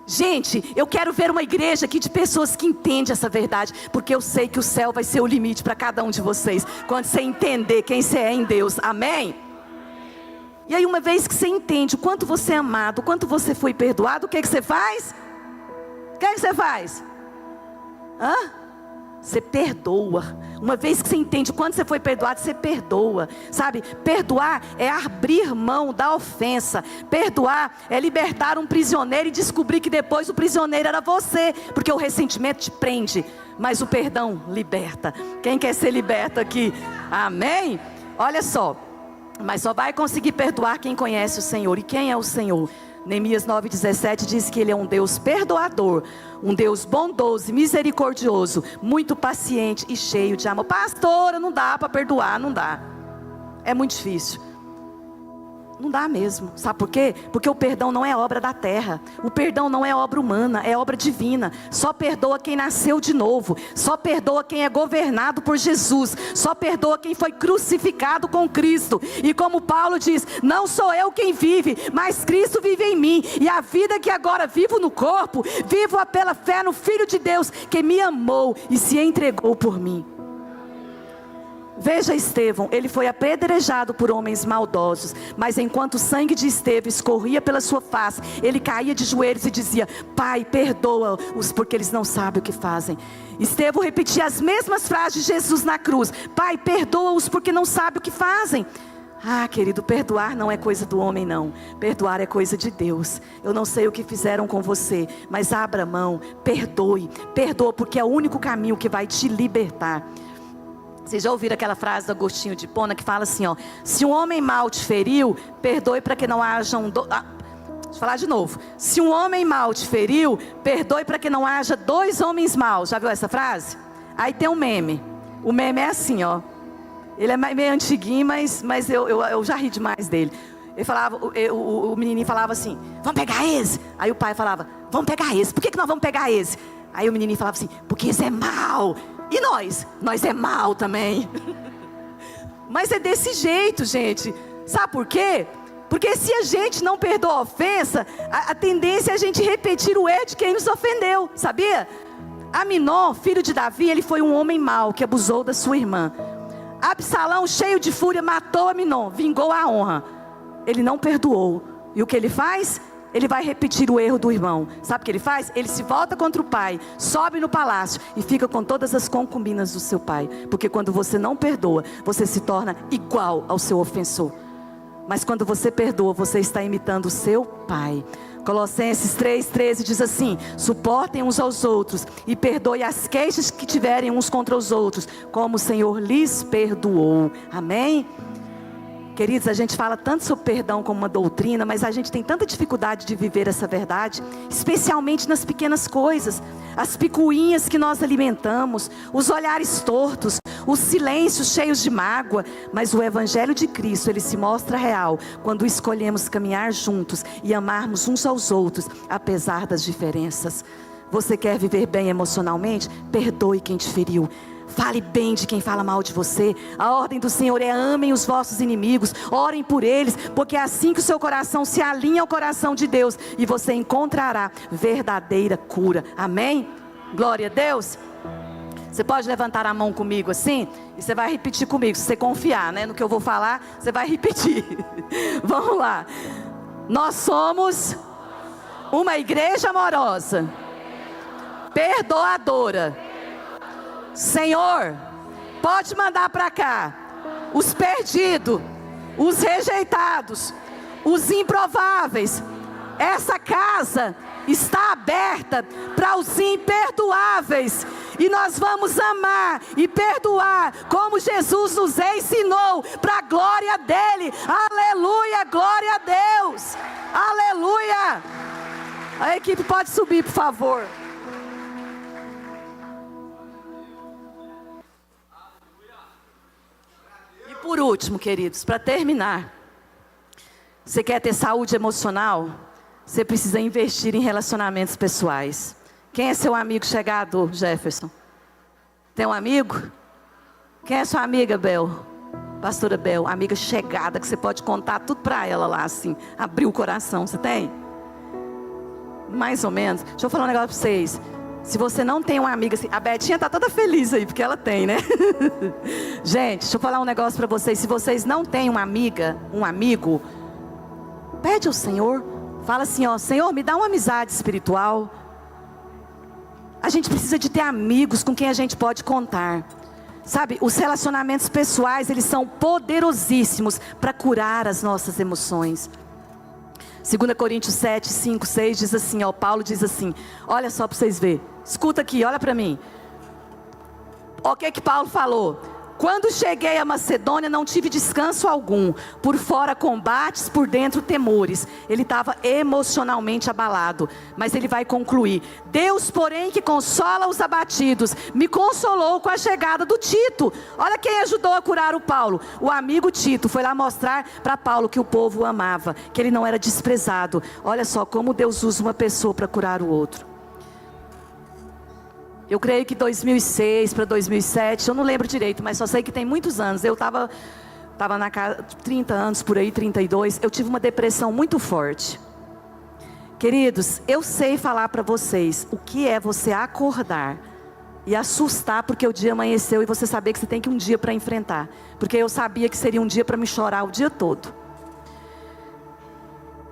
Gente, eu quero ver uma igreja aqui de pessoas que entendem essa verdade, porque eu sei que o céu vai ser o limite para cada um de vocês, quando você entender quem você é em Deus, amém? E aí, uma vez que você entende o quanto você é amado, o quanto você foi perdoado, o que você faz? O que você faz? Você perdoa. Uma vez que você entende quando você foi perdoado, você perdoa. Sabe, perdoar é abrir mão da ofensa. Perdoar é libertar um prisioneiro e descobrir que depois o prisioneiro era você. Porque o ressentimento te prende, mas o perdão liberta. Quem quer ser liberto aqui? Amém? Olha só, mas só vai conseguir perdoar quem conhece o Senhor. E quem é o Senhor? Neemias 9,17 diz que Ele é um Deus perdoador, um Deus bondoso e misericordioso, muito paciente e cheio de amor. Pastora, não dá para perdoar, não dá. É muito difícil. Não dá mesmo. Sabe por quê? Porque o perdão não é obra da terra. O perdão não é obra humana, é obra divina. Só perdoa quem nasceu de novo. Só perdoa quem é governado por Jesus. Só perdoa quem foi crucificado com Cristo. E como Paulo diz, não sou eu quem vive, mas Cristo vive em mim. E a vida que agora vivo no corpo, vivo-a pela fé no Filho de Deus, que me amou e se entregou por mim. Veja Estevão, ele foi apedrejado por homens maldosos, mas enquanto o sangue de Estevão escorria pela sua face, ele caía de joelhos e dizia: Pai, perdoa-os porque eles não sabem o que fazem. Estevão repetia as mesmas frases de Jesus na cruz: Pai, perdoa-os porque não sabem o que fazem. Ah, querido, perdoar não é coisa do homem não, perdoar é coisa de Deus. Eu não sei o que fizeram com você, mas abra mão, perdoe, perdoa, porque é o único caminho que vai te libertar. Vocês já ouviram aquela frase do Agostinho de Hipona que fala assim, ó: se um homem mau te feriu, perdoe para que não haja deixa eu falar de novo. Se um homem mau te feriu, perdoe para que não haja dois homens maus. Já viu essa frase? Aí tem um meme. O meme é assim, ó. Ele é meio antiguinho, mas eu já ri demais dele. Ele falava, o menininho falava assim: vamos pegar esse? Aí o pai falava: vamos pegar esse. Por que nós vamos pegar esse? Aí o menininho falava assim: porque esse é mau. E nós? Nós é mal também. Mas é desse jeito, gente. Sabe por quê? Porque se a gente não perdoa a ofensa, a tendência é a gente repetir o erro de quem nos ofendeu, sabia? Aminon, filho de Davi, ele foi um homem mau que abusou da sua irmã. Absalão, cheio de fúria, matou Aminon, vingou a honra. Ele não perdoou. E o que ele faz? Ele vai repetir o erro do irmão. Sabe o que ele faz? Ele se volta contra o pai, sobe no palácio e fica com todas as concubinas do seu pai. Porque quando você não perdoa, você se torna igual ao seu ofensor. Mas quando você perdoa, você está imitando o seu pai. Colossenses 3,13 diz assim: suportem uns aos outros e perdoe as queixas que tiverem uns contra os outros, como o Senhor lhes perdoou. Amém? Queridos, a gente fala tanto sobre perdão como uma doutrina, mas a gente tem tanta dificuldade de viver essa verdade, especialmente nas pequenas coisas, as picuinhas que nós alimentamos, os olhares tortos, os silêncios cheios de mágoa. Mas o Evangelho de Cristo, ele se mostra real quando escolhemos caminhar juntos e amarmos uns aos outros, apesar das diferenças. Você quer viver bem emocionalmente? Perdoe quem te feriu. Fale bem de quem fala mal de você. A ordem do Senhor é: amem os vossos inimigos, orem por eles, porque é assim que o seu coração se alinha ao coração de Deus e você encontrará verdadeira cura. Amém? Glória a Deus. Você pode levantar a mão comigo assim? E você vai repetir comigo. Se você confiar, né, no que eu vou falar, você vai repetir. Vamos lá. Nós somos uma igreja amorosa, perdoadora. Senhor, pode mandar para cá os perdidos, os rejeitados, os improváveis. Essa casa está aberta para os imperdoáveis. E nós vamos amar e perdoar como Jesus nos ensinou, para a glória dele. Aleluia, glória a Deus. Aleluia. A equipe pode subir, por favor. Por último, queridos, para terminar, você quer ter saúde emocional? Você precisa investir em relacionamentos pessoais. Quem é seu amigo chegado, Jefferson? Tem um amigo? Quem é sua amiga, Bel? Pastora Bel, amiga chegada, que você pode contar tudo para ela lá, assim, abrir o coração. Você tem? Mais ou menos. Deixa eu falar um negócio para vocês. Se você não tem uma amiga assim, a Betinha está toda feliz aí, porque ela tem, né? Gente, deixa eu falar um negócio para vocês. Se vocês não têm uma amiga, um amigo, pede ao Senhor. Fala assim, ó: Senhor, me dá uma amizade espiritual. A gente precisa de ter amigos com quem a gente pode contar. Sabe, os relacionamentos pessoais, eles são poderosíssimos para curar as nossas emoções. 2 Coríntios 7, 5, 6 diz assim, ó, Paulo diz assim, olha só para vocês verem, escuta aqui, olha para mim. O que Paulo falou? Quando cheguei à Macedônia não tive descanso algum, por fora combates, por dentro temores. Ele estava emocionalmente abalado, mas ele vai concluir. Deus, porém, que consola os abatidos, me consolou com a chegada do Tito. Olha quem ajudou a curar o Paulo. O amigo Tito foi lá mostrar para Paulo que o povo o amava, que ele não era desprezado. Olha só como Deus usa uma pessoa para curar o outro. Eu creio que 2006 para 2007, eu não lembro direito, mas só sei que tem muitos anos. Eu estava na casa, 30 anos por aí, 32, eu tive uma depressão muito forte. Queridos, eu sei falar para vocês o que é você acordar e assustar porque o dia amanheceu e você saber que você tem que um dia para enfrentar. Porque eu sabia que seria um dia para me chorar o dia todo.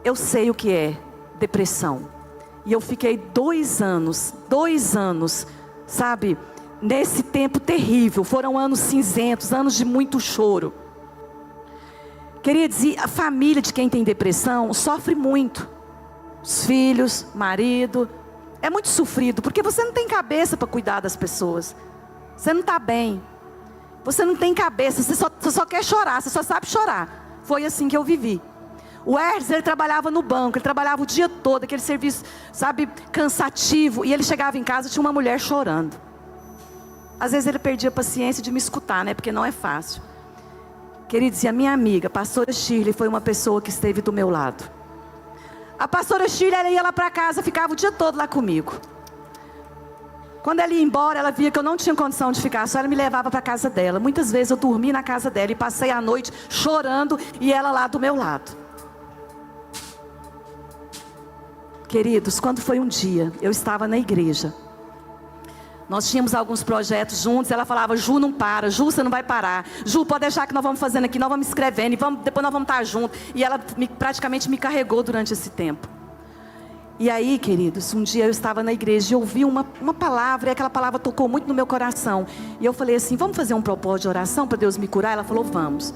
Eu sei o que é depressão. E eu fiquei 2 anos, sabe, nesse tempo terrível. Foram anos cinzentos, anos de muito choro. Queridos, e a família de quem tem depressão sofre muito. Os filhos, marido, é muito sofrido, porque você não tem cabeça para cuidar das pessoas. Você não está bem. Você não tem cabeça, você só quer chorar, você só sabe chorar. Foi assim que eu vivi. O Hertz, ele trabalhava no banco, ele trabalhava o dia todo, aquele serviço, sabe, cansativo. E ele chegava em casa e tinha uma mulher chorando. Às vezes ele perdia a paciência de me escutar, né, porque não é fácil. Queridos, e a minha amiga, a pastora Shirley, foi uma pessoa que esteve do meu lado. A pastora Shirley, ela ia lá para casa, ficava o dia todo lá comigo. Quando ela ia embora, ela via que eu não tinha condição de ficar, só ela me levava para a casa dela. Muitas vezes eu dormi na casa dela e passei a noite chorando e ela lá do meu lado. Queridos, quando foi um dia, eu estava na igreja. Nós tínhamos alguns projetos juntos. Ela falava, Ju, não para, Ju, você não vai parar. Ju, pode deixar que nós vamos fazendo aqui, nós vamos escrevendo, e depois nós vamos estar juntos. E ela praticamente me carregou durante esse tempo. E aí, queridos, um dia eu estava na igreja e ouvi uma palavra, e aquela palavra tocou muito no meu coração. E eu falei assim, vamos fazer um propósito de oração para Deus me curar? Ela falou, vamos.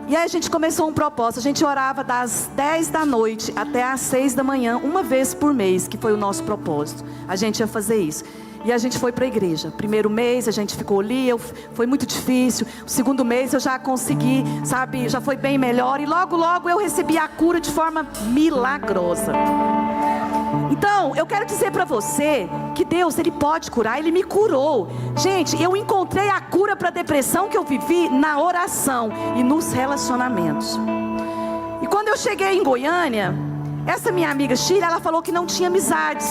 E aí a gente começou um propósito, a gente orava das 10 da noite até às 6 da manhã, uma vez por mês, que foi o nosso propósito. A gente ia fazer isso. E a gente foi para a igreja. Primeiro mês a gente ficou ali, foi muito difícil. O segundo mês eu já consegui, sabe, já foi bem melhor. E logo eu recebi a cura de forma milagrosa. Então, eu quero dizer para você que Deus, Ele pode curar, Ele me curou. Gente, eu encontrei a cura para a depressão que eu vivi na oração e nos relacionamentos. E quando eu cheguei em Goiânia, essa minha amiga Shirley, ela falou que não tinha amizades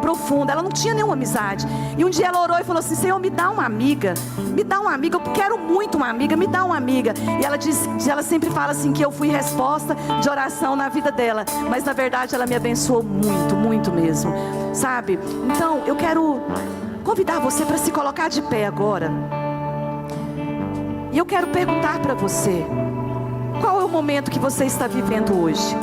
profunda, ela não tinha nenhuma amizade. E um dia ela orou e falou assim, Senhor, me dá uma amiga, eu quero muito uma amiga, me dá uma amiga. E ela sempre fala assim, que eu fui resposta de oração na vida dela, mas na verdade ela me abençoou muito, muito mesmo, sabe? Então eu quero convidar você para se colocar de pé agora. E eu quero perguntar para você, qual é o momento que você está vivendo hoje?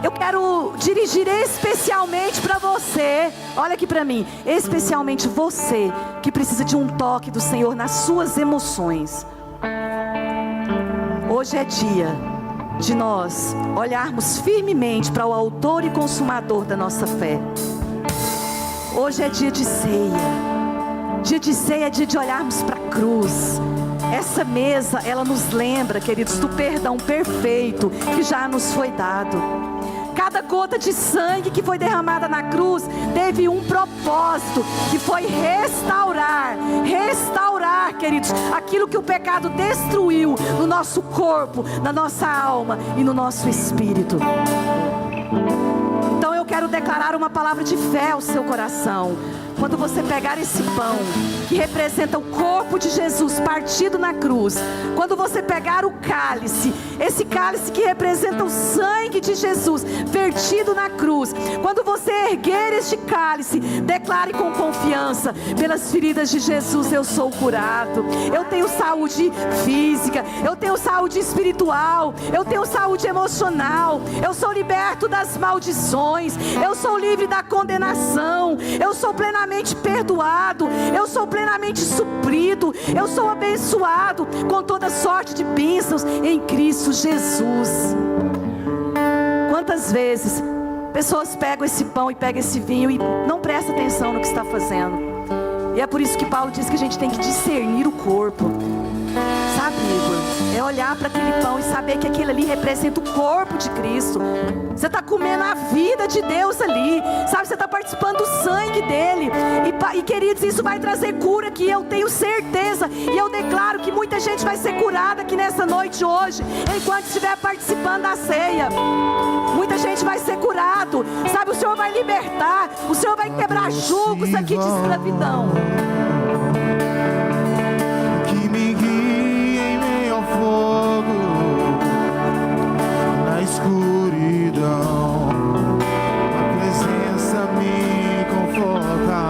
Eu quero dirigir especialmente para você, olha aqui para mim, especialmente você que precisa de um toque do Senhor nas suas emoções. Hoje é dia de nós olharmos firmemente para o autor e consumador da nossa fé. Hoje é dia de ceia. Dia de ceia é dia de olharmos para a cruz. Essa mesa, ela nos lembra, queridos, do perdão perfeito que já nos foi dado. Cada gota de sangue que foi derramada na cruz teve um propósito, que foi restaurar, queridos, aquilo que o pecado destruiu no nosso corpo, na nossa alma e no nosso espírito. Então eu quero declarar uma palavra de fé ao seu coração. quando você pegar esse pão, que representa o corpo de Jesus partido na cruz, quando você pegar o cálice, esse cálice que representa o sangue de Jesus vertido na cruz, quando você erguer este cálice, declare com confiança: pelas feridas de Jesus eu sou curado, eu tenho saúde física, eu tenho saúde espiritual, eu tenho saúde emocional, eu sou liberto das maldições, eu sou livre da condenação, eu sou plenamente perdoado, eu sou plenamente suprido, eu sou abençoado com toda sorte de bênçãos em Cristo Jesus. Quantas vezes pessoas pegam esse pão e pegam esse vinho e não prestam atenção no que está fazendo? E é por isso que Paulo diz que a gente tem que discernir o corpo. Sabe, Igor? É olhar para aquele pão e saber que aquele ali representa o corpo de Cristo. Você está comendo a vida de Deus ali, sabe? Você está participando do sangue dele. E queridos, isso vai trazer cura, que eu tenho certeza. E eu declaro que muita gente vai ser curada aqui nessa noite hoje, enquanto estiver participando da ceia. Muita gente vai ser curado, sabe? O Senhor vai libertar, o Senhor vai quebrar julgos aqui de escravidão. Fogo na escuridão, a presença me conforta.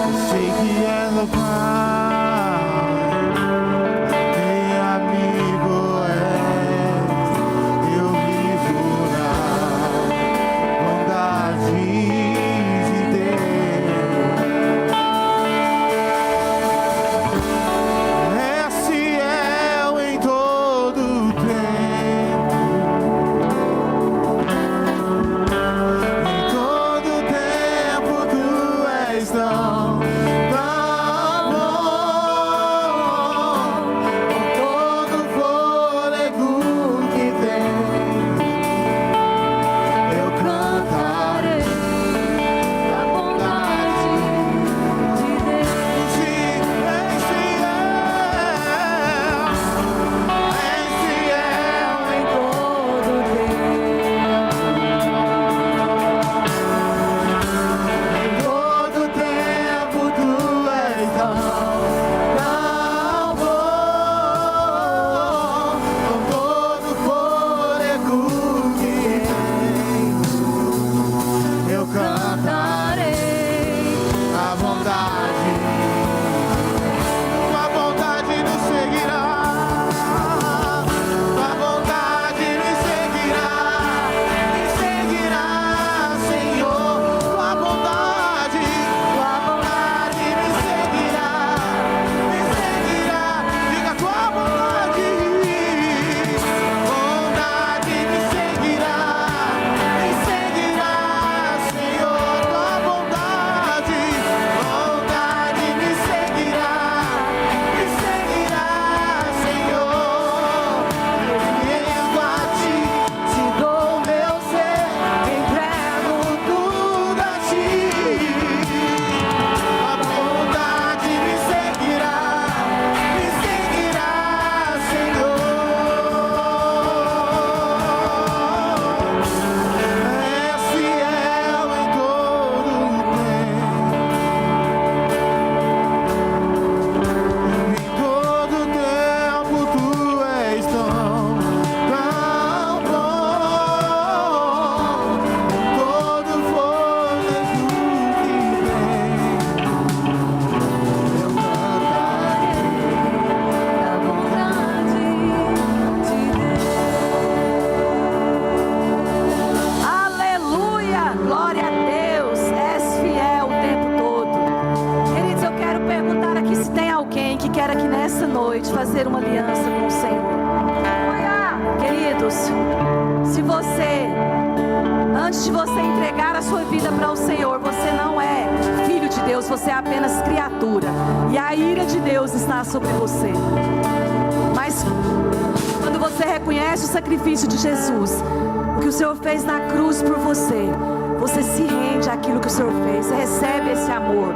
Eu sei que és o Pai, meu amigo és, eu vivo na bondade de Deus. Fazer uma aliança com o Senhor. Queridos, se você, antes de você entregar a sua vida para o Senhor, você não é filho de Deus, você é apenas criatura, e a ira de Deus está sobre você. Mas quando você reconhece o sacrifício de Jesus, o que o Senhor fez na cruz por você, você se rende àquilo que o Senhor fez, você recebe esse amor,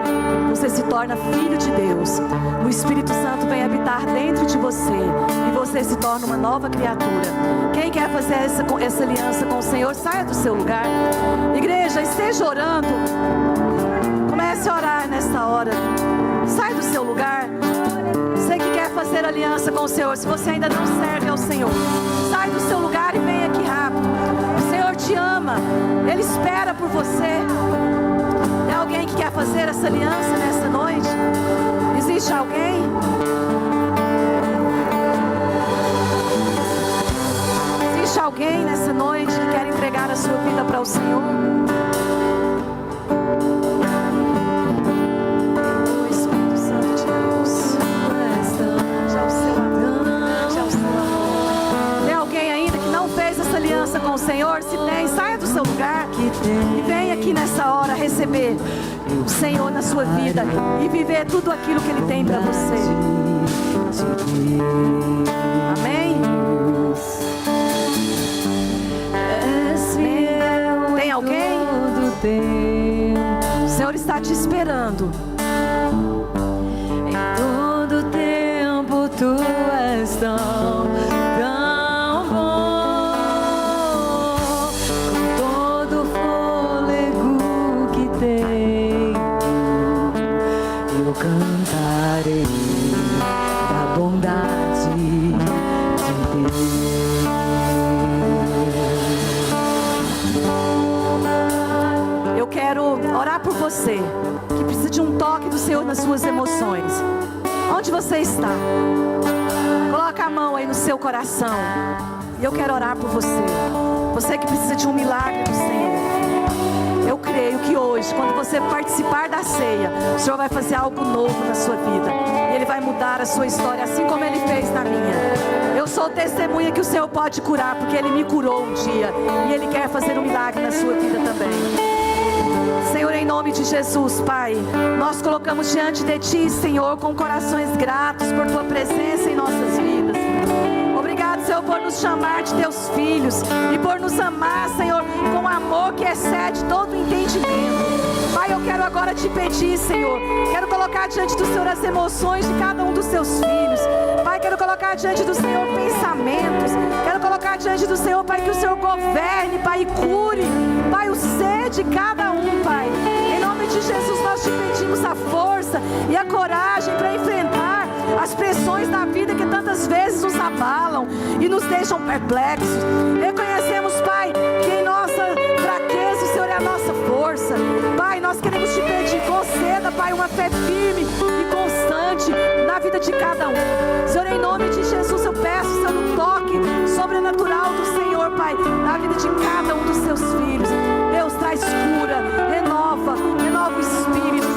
você se torna filho de Deus. O Espírito Santo vem habitar dentro de você e você se torna uma nova criatura. Quem quer fazer essa aliança com o Senhor, saia do seu lugar. Igreja, esteja orando. comece a orar nesta hora. Sai do seu lugar. Você que quer fazer aliança com o Senhor, se você ainda não serve ao Senhor, sai do seu lugar e vem aqui rápido. O Senhor te ama, Ele espera por você. É alguém que quer fazer essa aliança nessa noite? Existe alguém? Existe alguém nessa noite que quer entregar a sua vida para o Senhor? O Espírito Santo de Deus, ande ao seu amor. Tem alguém ainda que não fez essa aliança com o Senhor? Se tem, saia do seu lugar e vem aqui nessa hora receber o Senhor na sua vida e viver tudo aquilo que Ele tem para você. Amém? Tem alguém? O Senhor está te esperando. Em todo tempo tu és tão bom. Com todo fôlego que tenho, eu cantarei da bondade de Deus. Eu quero orar por você que precisa de um toque do Senhor nas suas emoções. Onde você está? Coloca a mão aí no seu coração. E eu quero orar por você. Você que precisa de um milagre do Senhor. Eu creio que hoje, quando você participar da ceia, o Senhor vai fazer algo novo na sua vida. E Ele vai mudar a sua história, assim como Ele fez na minha. Eu sou testemunha que o Senhor pode curar, porque Ele me curou um dia. E Ele quer fazer um milagre na sua vida também. Senhor, em nome de Jesus, Pai, nós colocamos diante de Ti, Senhor, com corações gratos por Tua presença em nossas vidas. Obrigado, Senhor, por nos chamar de Teus filhos e por nos amar, Senhor, com amor que excede todo entendimento. Pai, eu quero agora Te pedir, Senhor, quero colocar diante do Senhor as emoções de cada um dos Teus filhos. Pai, quero colocar diante do Senhor pensamentos. Quero colocar diante do Senhor, Pai, que o Senhor governe, Pai, e cure, Pai, o ser de cada um, Pai. Em nome de Jesus, nós Te pedimos a força e a coragem para enfrentar as pressões da vida que tantas vezes nos abalam e nos deixam perplexos. Reconhecemos, Pai, que em nossa fraqueza o Senhor é a nossa força. Pai, nós queremos Te pedir, conceda, Pai, uma fé firme e constante na vida de cada um. Senhor, em nome de Jesus, eu peço, Senhor, um toque sobrenatural do Senhor, Pai, na vida de cada um dos Seus filhos. Deus, traz cura, renova o espírito,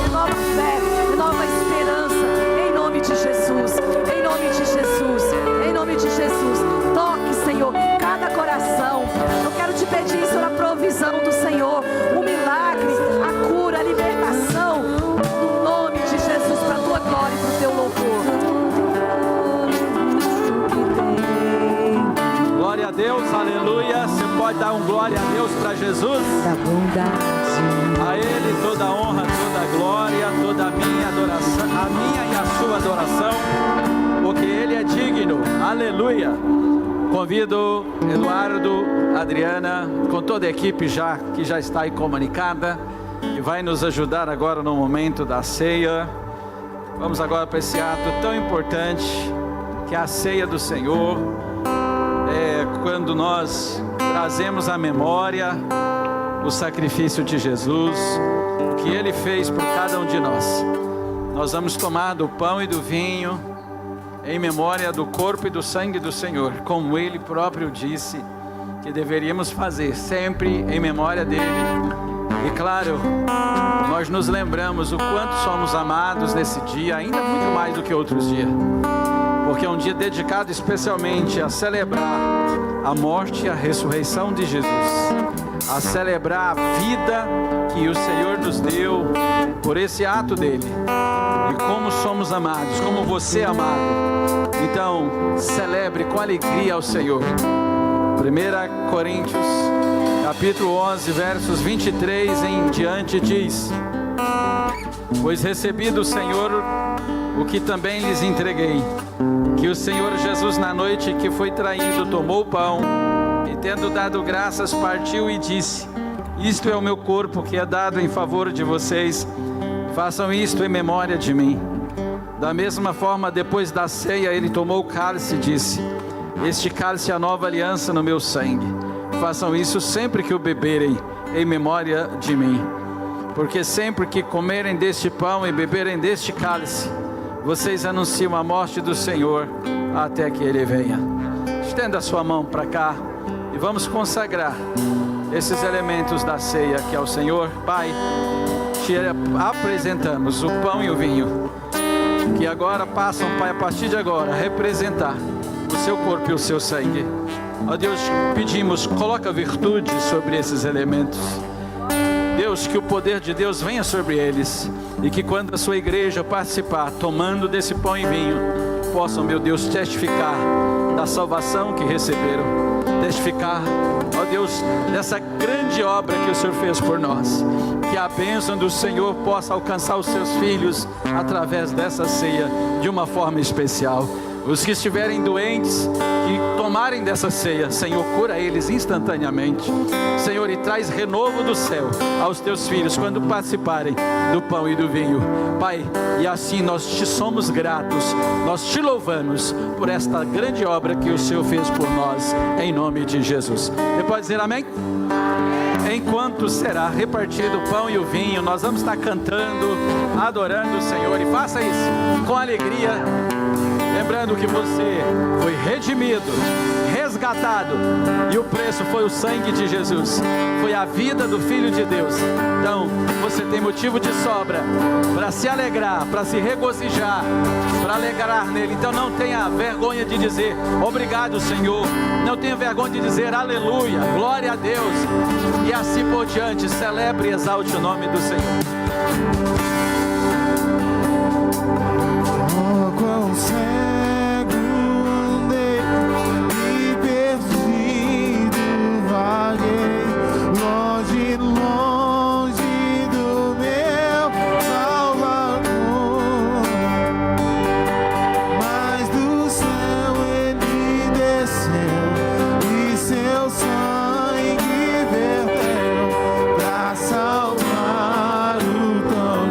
renova a fé, renova a esperança, em nome de Jesus, em nome de Jesus, em nome de Jesus. Toque, Senhor, cada coração. Eu quero Te pedir, Senhor, a provisão do Senhor, o milagre, a cura, a libertação, no nome de Jesus, para a Tua glória e para o Teu louvor. Glória a Deus, aleluia. Você pode dar um glória a Deus para Jesus? Da bondade. A Ele toda a honra, toda a glória, toda a minha adoração, a minha e a sua adoração, porque Ele é digno, aleluia. Convido Eduardo, Adriana, com toda a equipe que já está aí comunicada, e vai nos ajudar agora no momento da ceia. Vamos agora para esse ato tão importante, que é a ceia do Senhor. Quando nós trazemos à memória o sacrifício de Jesus, o que Ele fez por cada um de nós. Nós vamos tomar do pão e do vinho em memória do corpo e do sangue do Senhor, como Ele próprio disse que deveríamos fazer, sempre em memória dEle. E claro, nós nos lembramos o quanto somos amados nesse dia, ainda muito mais do que outros dias, porque é um dia dedicado especialmente a celebrar a morte e a ressurreição de Jesus, a celebrar a vida que o Senhor nos deu por esse ato dele, e como somos amados, como você é amado. Então, celebre com alegria ao Senhor. 1 Coríntios, capítulo 11, versos 23 em diante diz: pois recebi do Senhor o que também lhes entreguei, que o Senhor Jesus, na noite que foi traído, tomou o pão e, tendo dado graças, partiu e disse: Isto é o meu corpo que é dado em favor de vocês. Façam isto em memória de mim. Da mesma forma, depois da ceia, ele tomou o cálice e disse: este cálice é a nova aliança no meu sangue. Façam isso sempre que o beberem, em memória de mim. Porque sempre que comerem deste pão e beberem deste cálice, vocês anunciam a morte do Senhor até que Ele venha. Estenda a sua mão para cá e vamos consagrar esses elementos da ceia que ao Senhor. Pai, te apresentamos o pão e o vinho, que agora passam, Pai, a partir de agora, a representar o seu corpo e o seu sangue. Ó Deus, pedimos, coloca virtude sobre esses elementos. Deus, que o poder de Deus venha sobre eles, e que quando a sua igreja participar, tomando desse pão e vinho, possam, meu Deus, testificar da salvação que receberam, testificar, ó Deus, dessa grande obra que o Senhor fez por nós. Que a bênção do Senhor possa alcançar os seus filhos através dessa ceia de uma forma especial. Os que estiverem doentes, que tomarem dessa ceia, Senhor, cura eles instantaneamente. Senhor, e traz renovo do céu aos teus filhos quando participarem do pão e do vinho. Pai, e assim nós te somos gratos, nós te louvamos por esta grande obra que o Senhor fez por nós, em nome de Jesus. Você pode dizer amém? Enquanto será repartido o pão e o vinho, nós vamos estar cantando, adorando o Senhor, e faça isso com alegria, lembrando que você foi redimido, resgatado, e o preço foi o sangue de Jesus, foi a vida do Filho de Deus. Então você tem motivo de sobra para se alegrar, para se regozijar, para alegrar nele. Então não tenha vergonha de dizer obrigado, Senhor, não tenha vergonha de dizer aleluia, glória a Deus, e assim por diante. Celebre e exalte o nome do Senhor. Oh, quão cego andei e perdido vaguei, longe, longe do meu Salvador. Mas do céu ele desceu e seu sangue verteu pra salvar o tão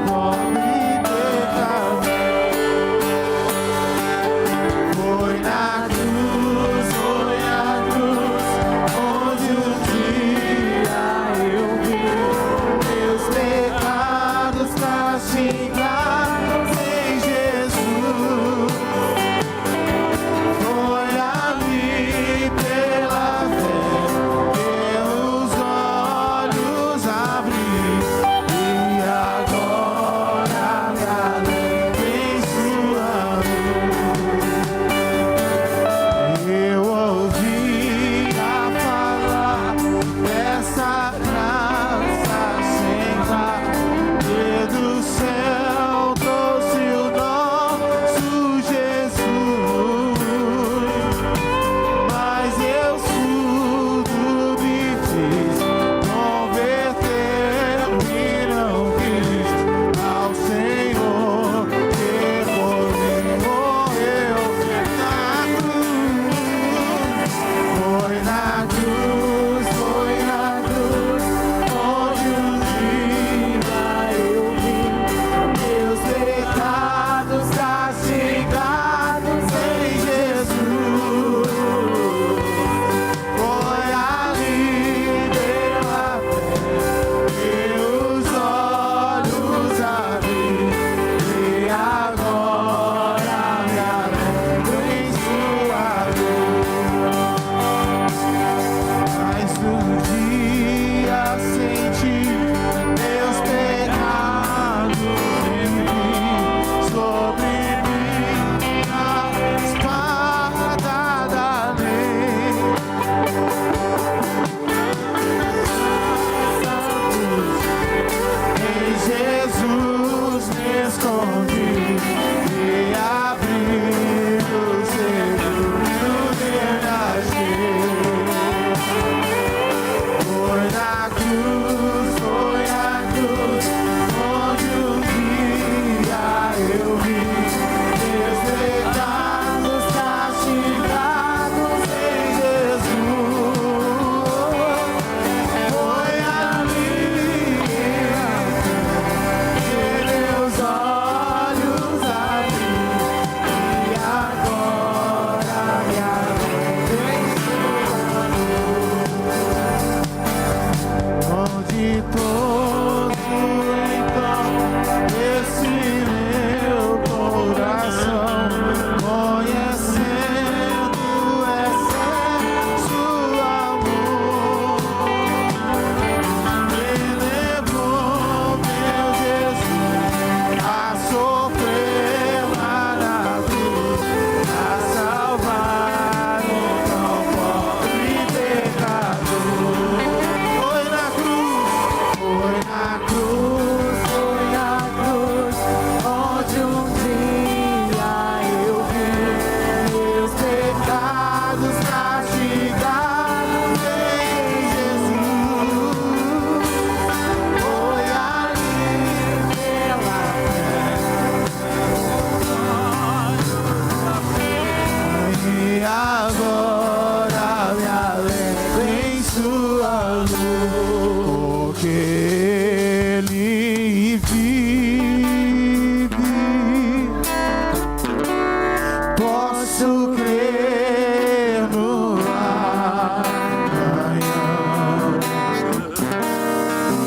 posso crer no amanhã,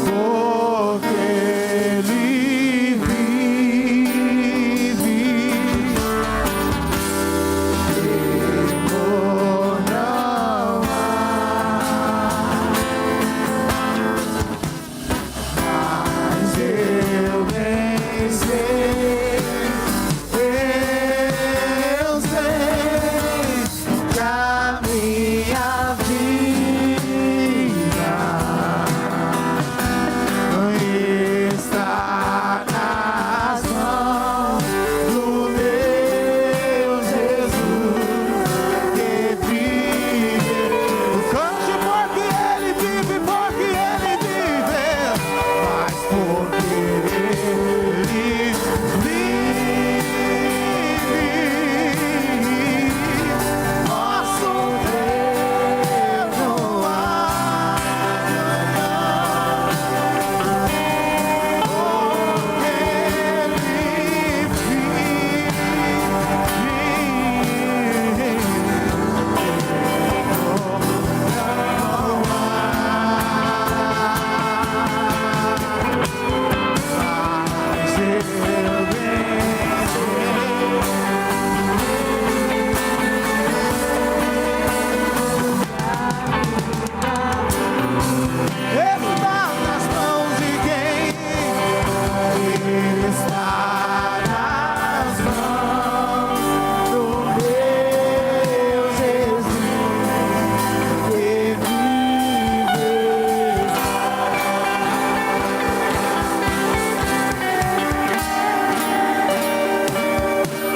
porque Ele vive. Temor não há, mas eu bem sei, eu sei que a minha vida está nas mãos do meu Jesus que vive. Cante porque Ele vive, porque Ele vive, mas porque Ele vive, posso crer no amanhã, porque Ele está nas mãos de quem? Ele está nas mãos do meu Jesus que vive.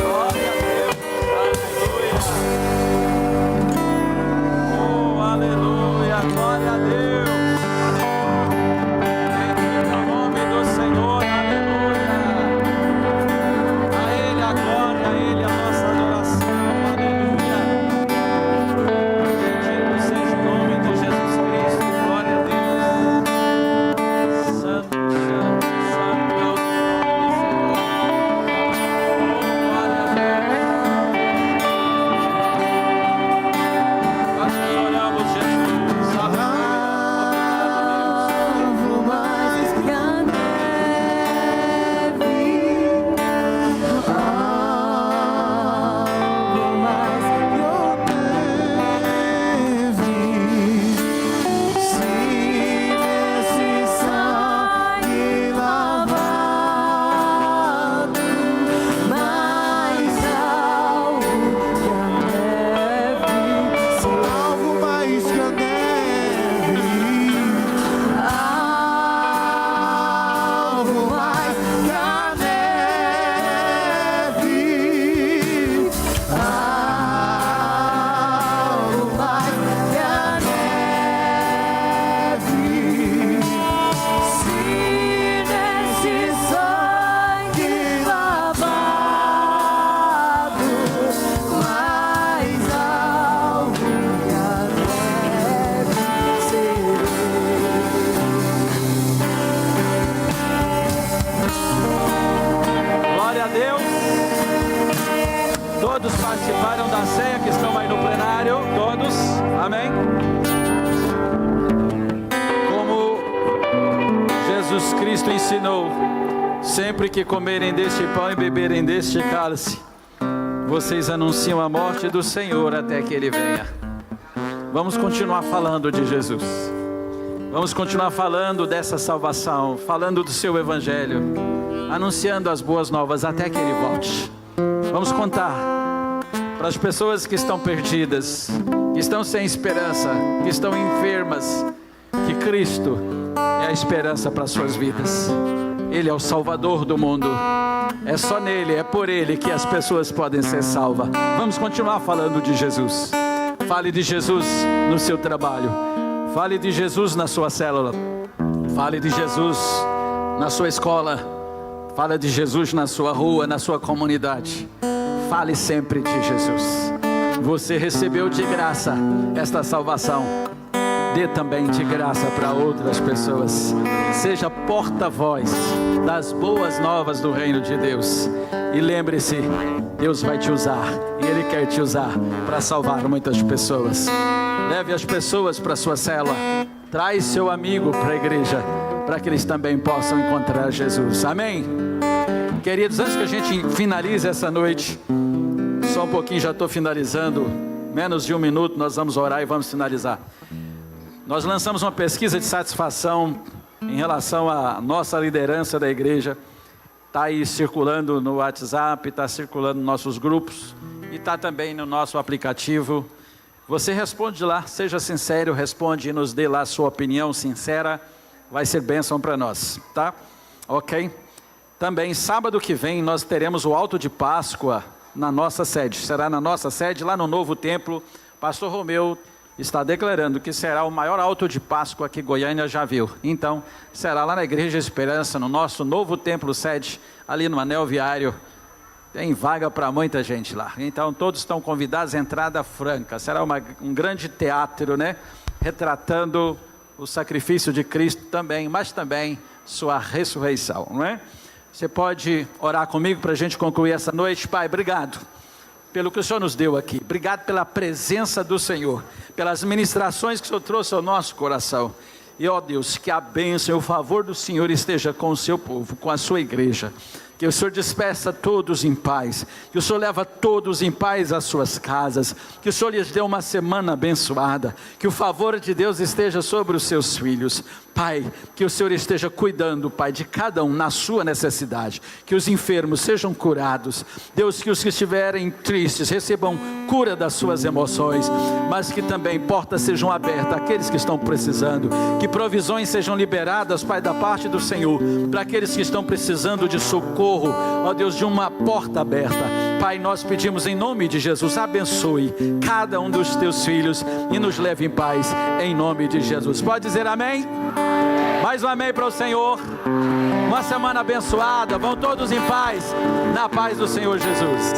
Glória a Deus. Aleluia. Oh, aleluia. Glória a Deus. Bendito é o nome do Senhor. Aleluia. A Ele a glória, a Ele a nossa adoração. Aleluia. Bendito seja o nome de Jesus Cristo. Glória a Deus. Santo, santo, santo é o nome do Senhor. Glória a Deus. Nós te oramos, Jesus. Aleluia. Amo mais que a neve, amo mais que a neve. Se nesse sangue lavado, mais alvo que a neve, algo mais que a neve, algo mais que a neve, algo mais que a neve. Se nesse sangue lavado, mais alvo que a neve Glória a Deus. Todos participaram da ceia que estão aí no plenário. Todos. Amém. Como Jesus Cristo ensinou, sempre que comerem deste pão e beberem deste cálice, vocês anunciam a morte do Senhor até que Ele venha. Vamos continuar falando de Jesus. Vamos continuar falando dessa salvação, falando do seu evangelho, anunciando as boas novas até que Ele volte. Vamos contar para as pessoas que estão perdidas, que estão sem esperança, que estão enfermas, que Cristo é a esperança para as suas vidas. Ele é o Salvador do mundo. É só nele, é por Ele que as pessoas podem ser salvas. Vamos continuar falando de Jesus. Fale de Jesus no seu trabalho. Fale de Jesus na sua célula. Fale de Jesus na sua escola. Fale de Jesus na sua rua, na sua comunidade. Fale sempre de Jesus. Você recebeu de graça esta salvação. dê também de graça para outras pessoas. Seja porta-voz das boas novas do reino de Deus. E lembre-se, Deus vai te usar, e Ele quer te usar para salvar muitas pessoas. Leve as pessoas para a sua célula. Traz seu amigo para a igreja, para que eles também possam encontrar Jesus. Amém? Queridos, antes que a gente finalize essa noite, só um pouquinho, já estou finalizando, menos de 1 minuto, nós vamos orar e vamos finalizar. Nós lançamos uma pesquisa de satisfação em relação à nossa liderança da igreja. Está aí circulando no WhatsApp, está circulando nos nossos grupos e está também no nosso aplicativo. Você responde lá, seja sincero, responde e nos dê lá a sua opinião sincera, vai ser bênção para nós, tá? Ok? Também, sábado que vem, nós teremos o alto de Páscoa na nossa sede. Será na nossa sede, lá no novo templo. Pastor Romeu está declarando que será o maior alto de Páscoa que Goiânia já viu. Então, será lá na Igreja Esperança, no nosso novo templo sede, ali no Anel Viário. Tem vaga para muita gente lá. Então, todos estão convidados, entrada franca. Será um grande teatro, né? Retratando o sacrifício de Cristo também, mas também sua ressurreição, não é? Você pode orar comigo para a gente concluir essa noite? Pai, obrigado pelo que o Senhor nos deu aqui. Obrigado pela presença do Senhor, pelas ministrações que o Senhor trouxe ao nosso coração. E, ó Deus, que a bênção e o favor do Senhor esteja com o seu povo, com a sua igreja. Que o Senhor despeça todos em paz, que o Senhor leva todos em paz às suas casas, que o Senhor lhes dê uma semana abençoada, que o favor de Deus esteja sobre os seus filhos. Pai, que o Senhor esteja cuidando, Pai, de cada um na sua necessidade, que os enfermos sejam curados. Deus, que os que estiverem tristes recebam cura das suas emoções, mas que também portas sejam abertas àqueles que estão precisando, que provisões sejam liberadas, Pai, da parte do Senhor, para aqueles que estão precisando de socorro, ó Deus, de uma porta aberta. Pai, nós pedimos em nome de Jesus, abençoe cada um dos teus filhos e nos leve em paz, em nome de Jesus. Pode dizer amém? Mais um amém para o Senhor. Uma semana abençoada. Vão todos em paz, na paz do Senhor Jesus.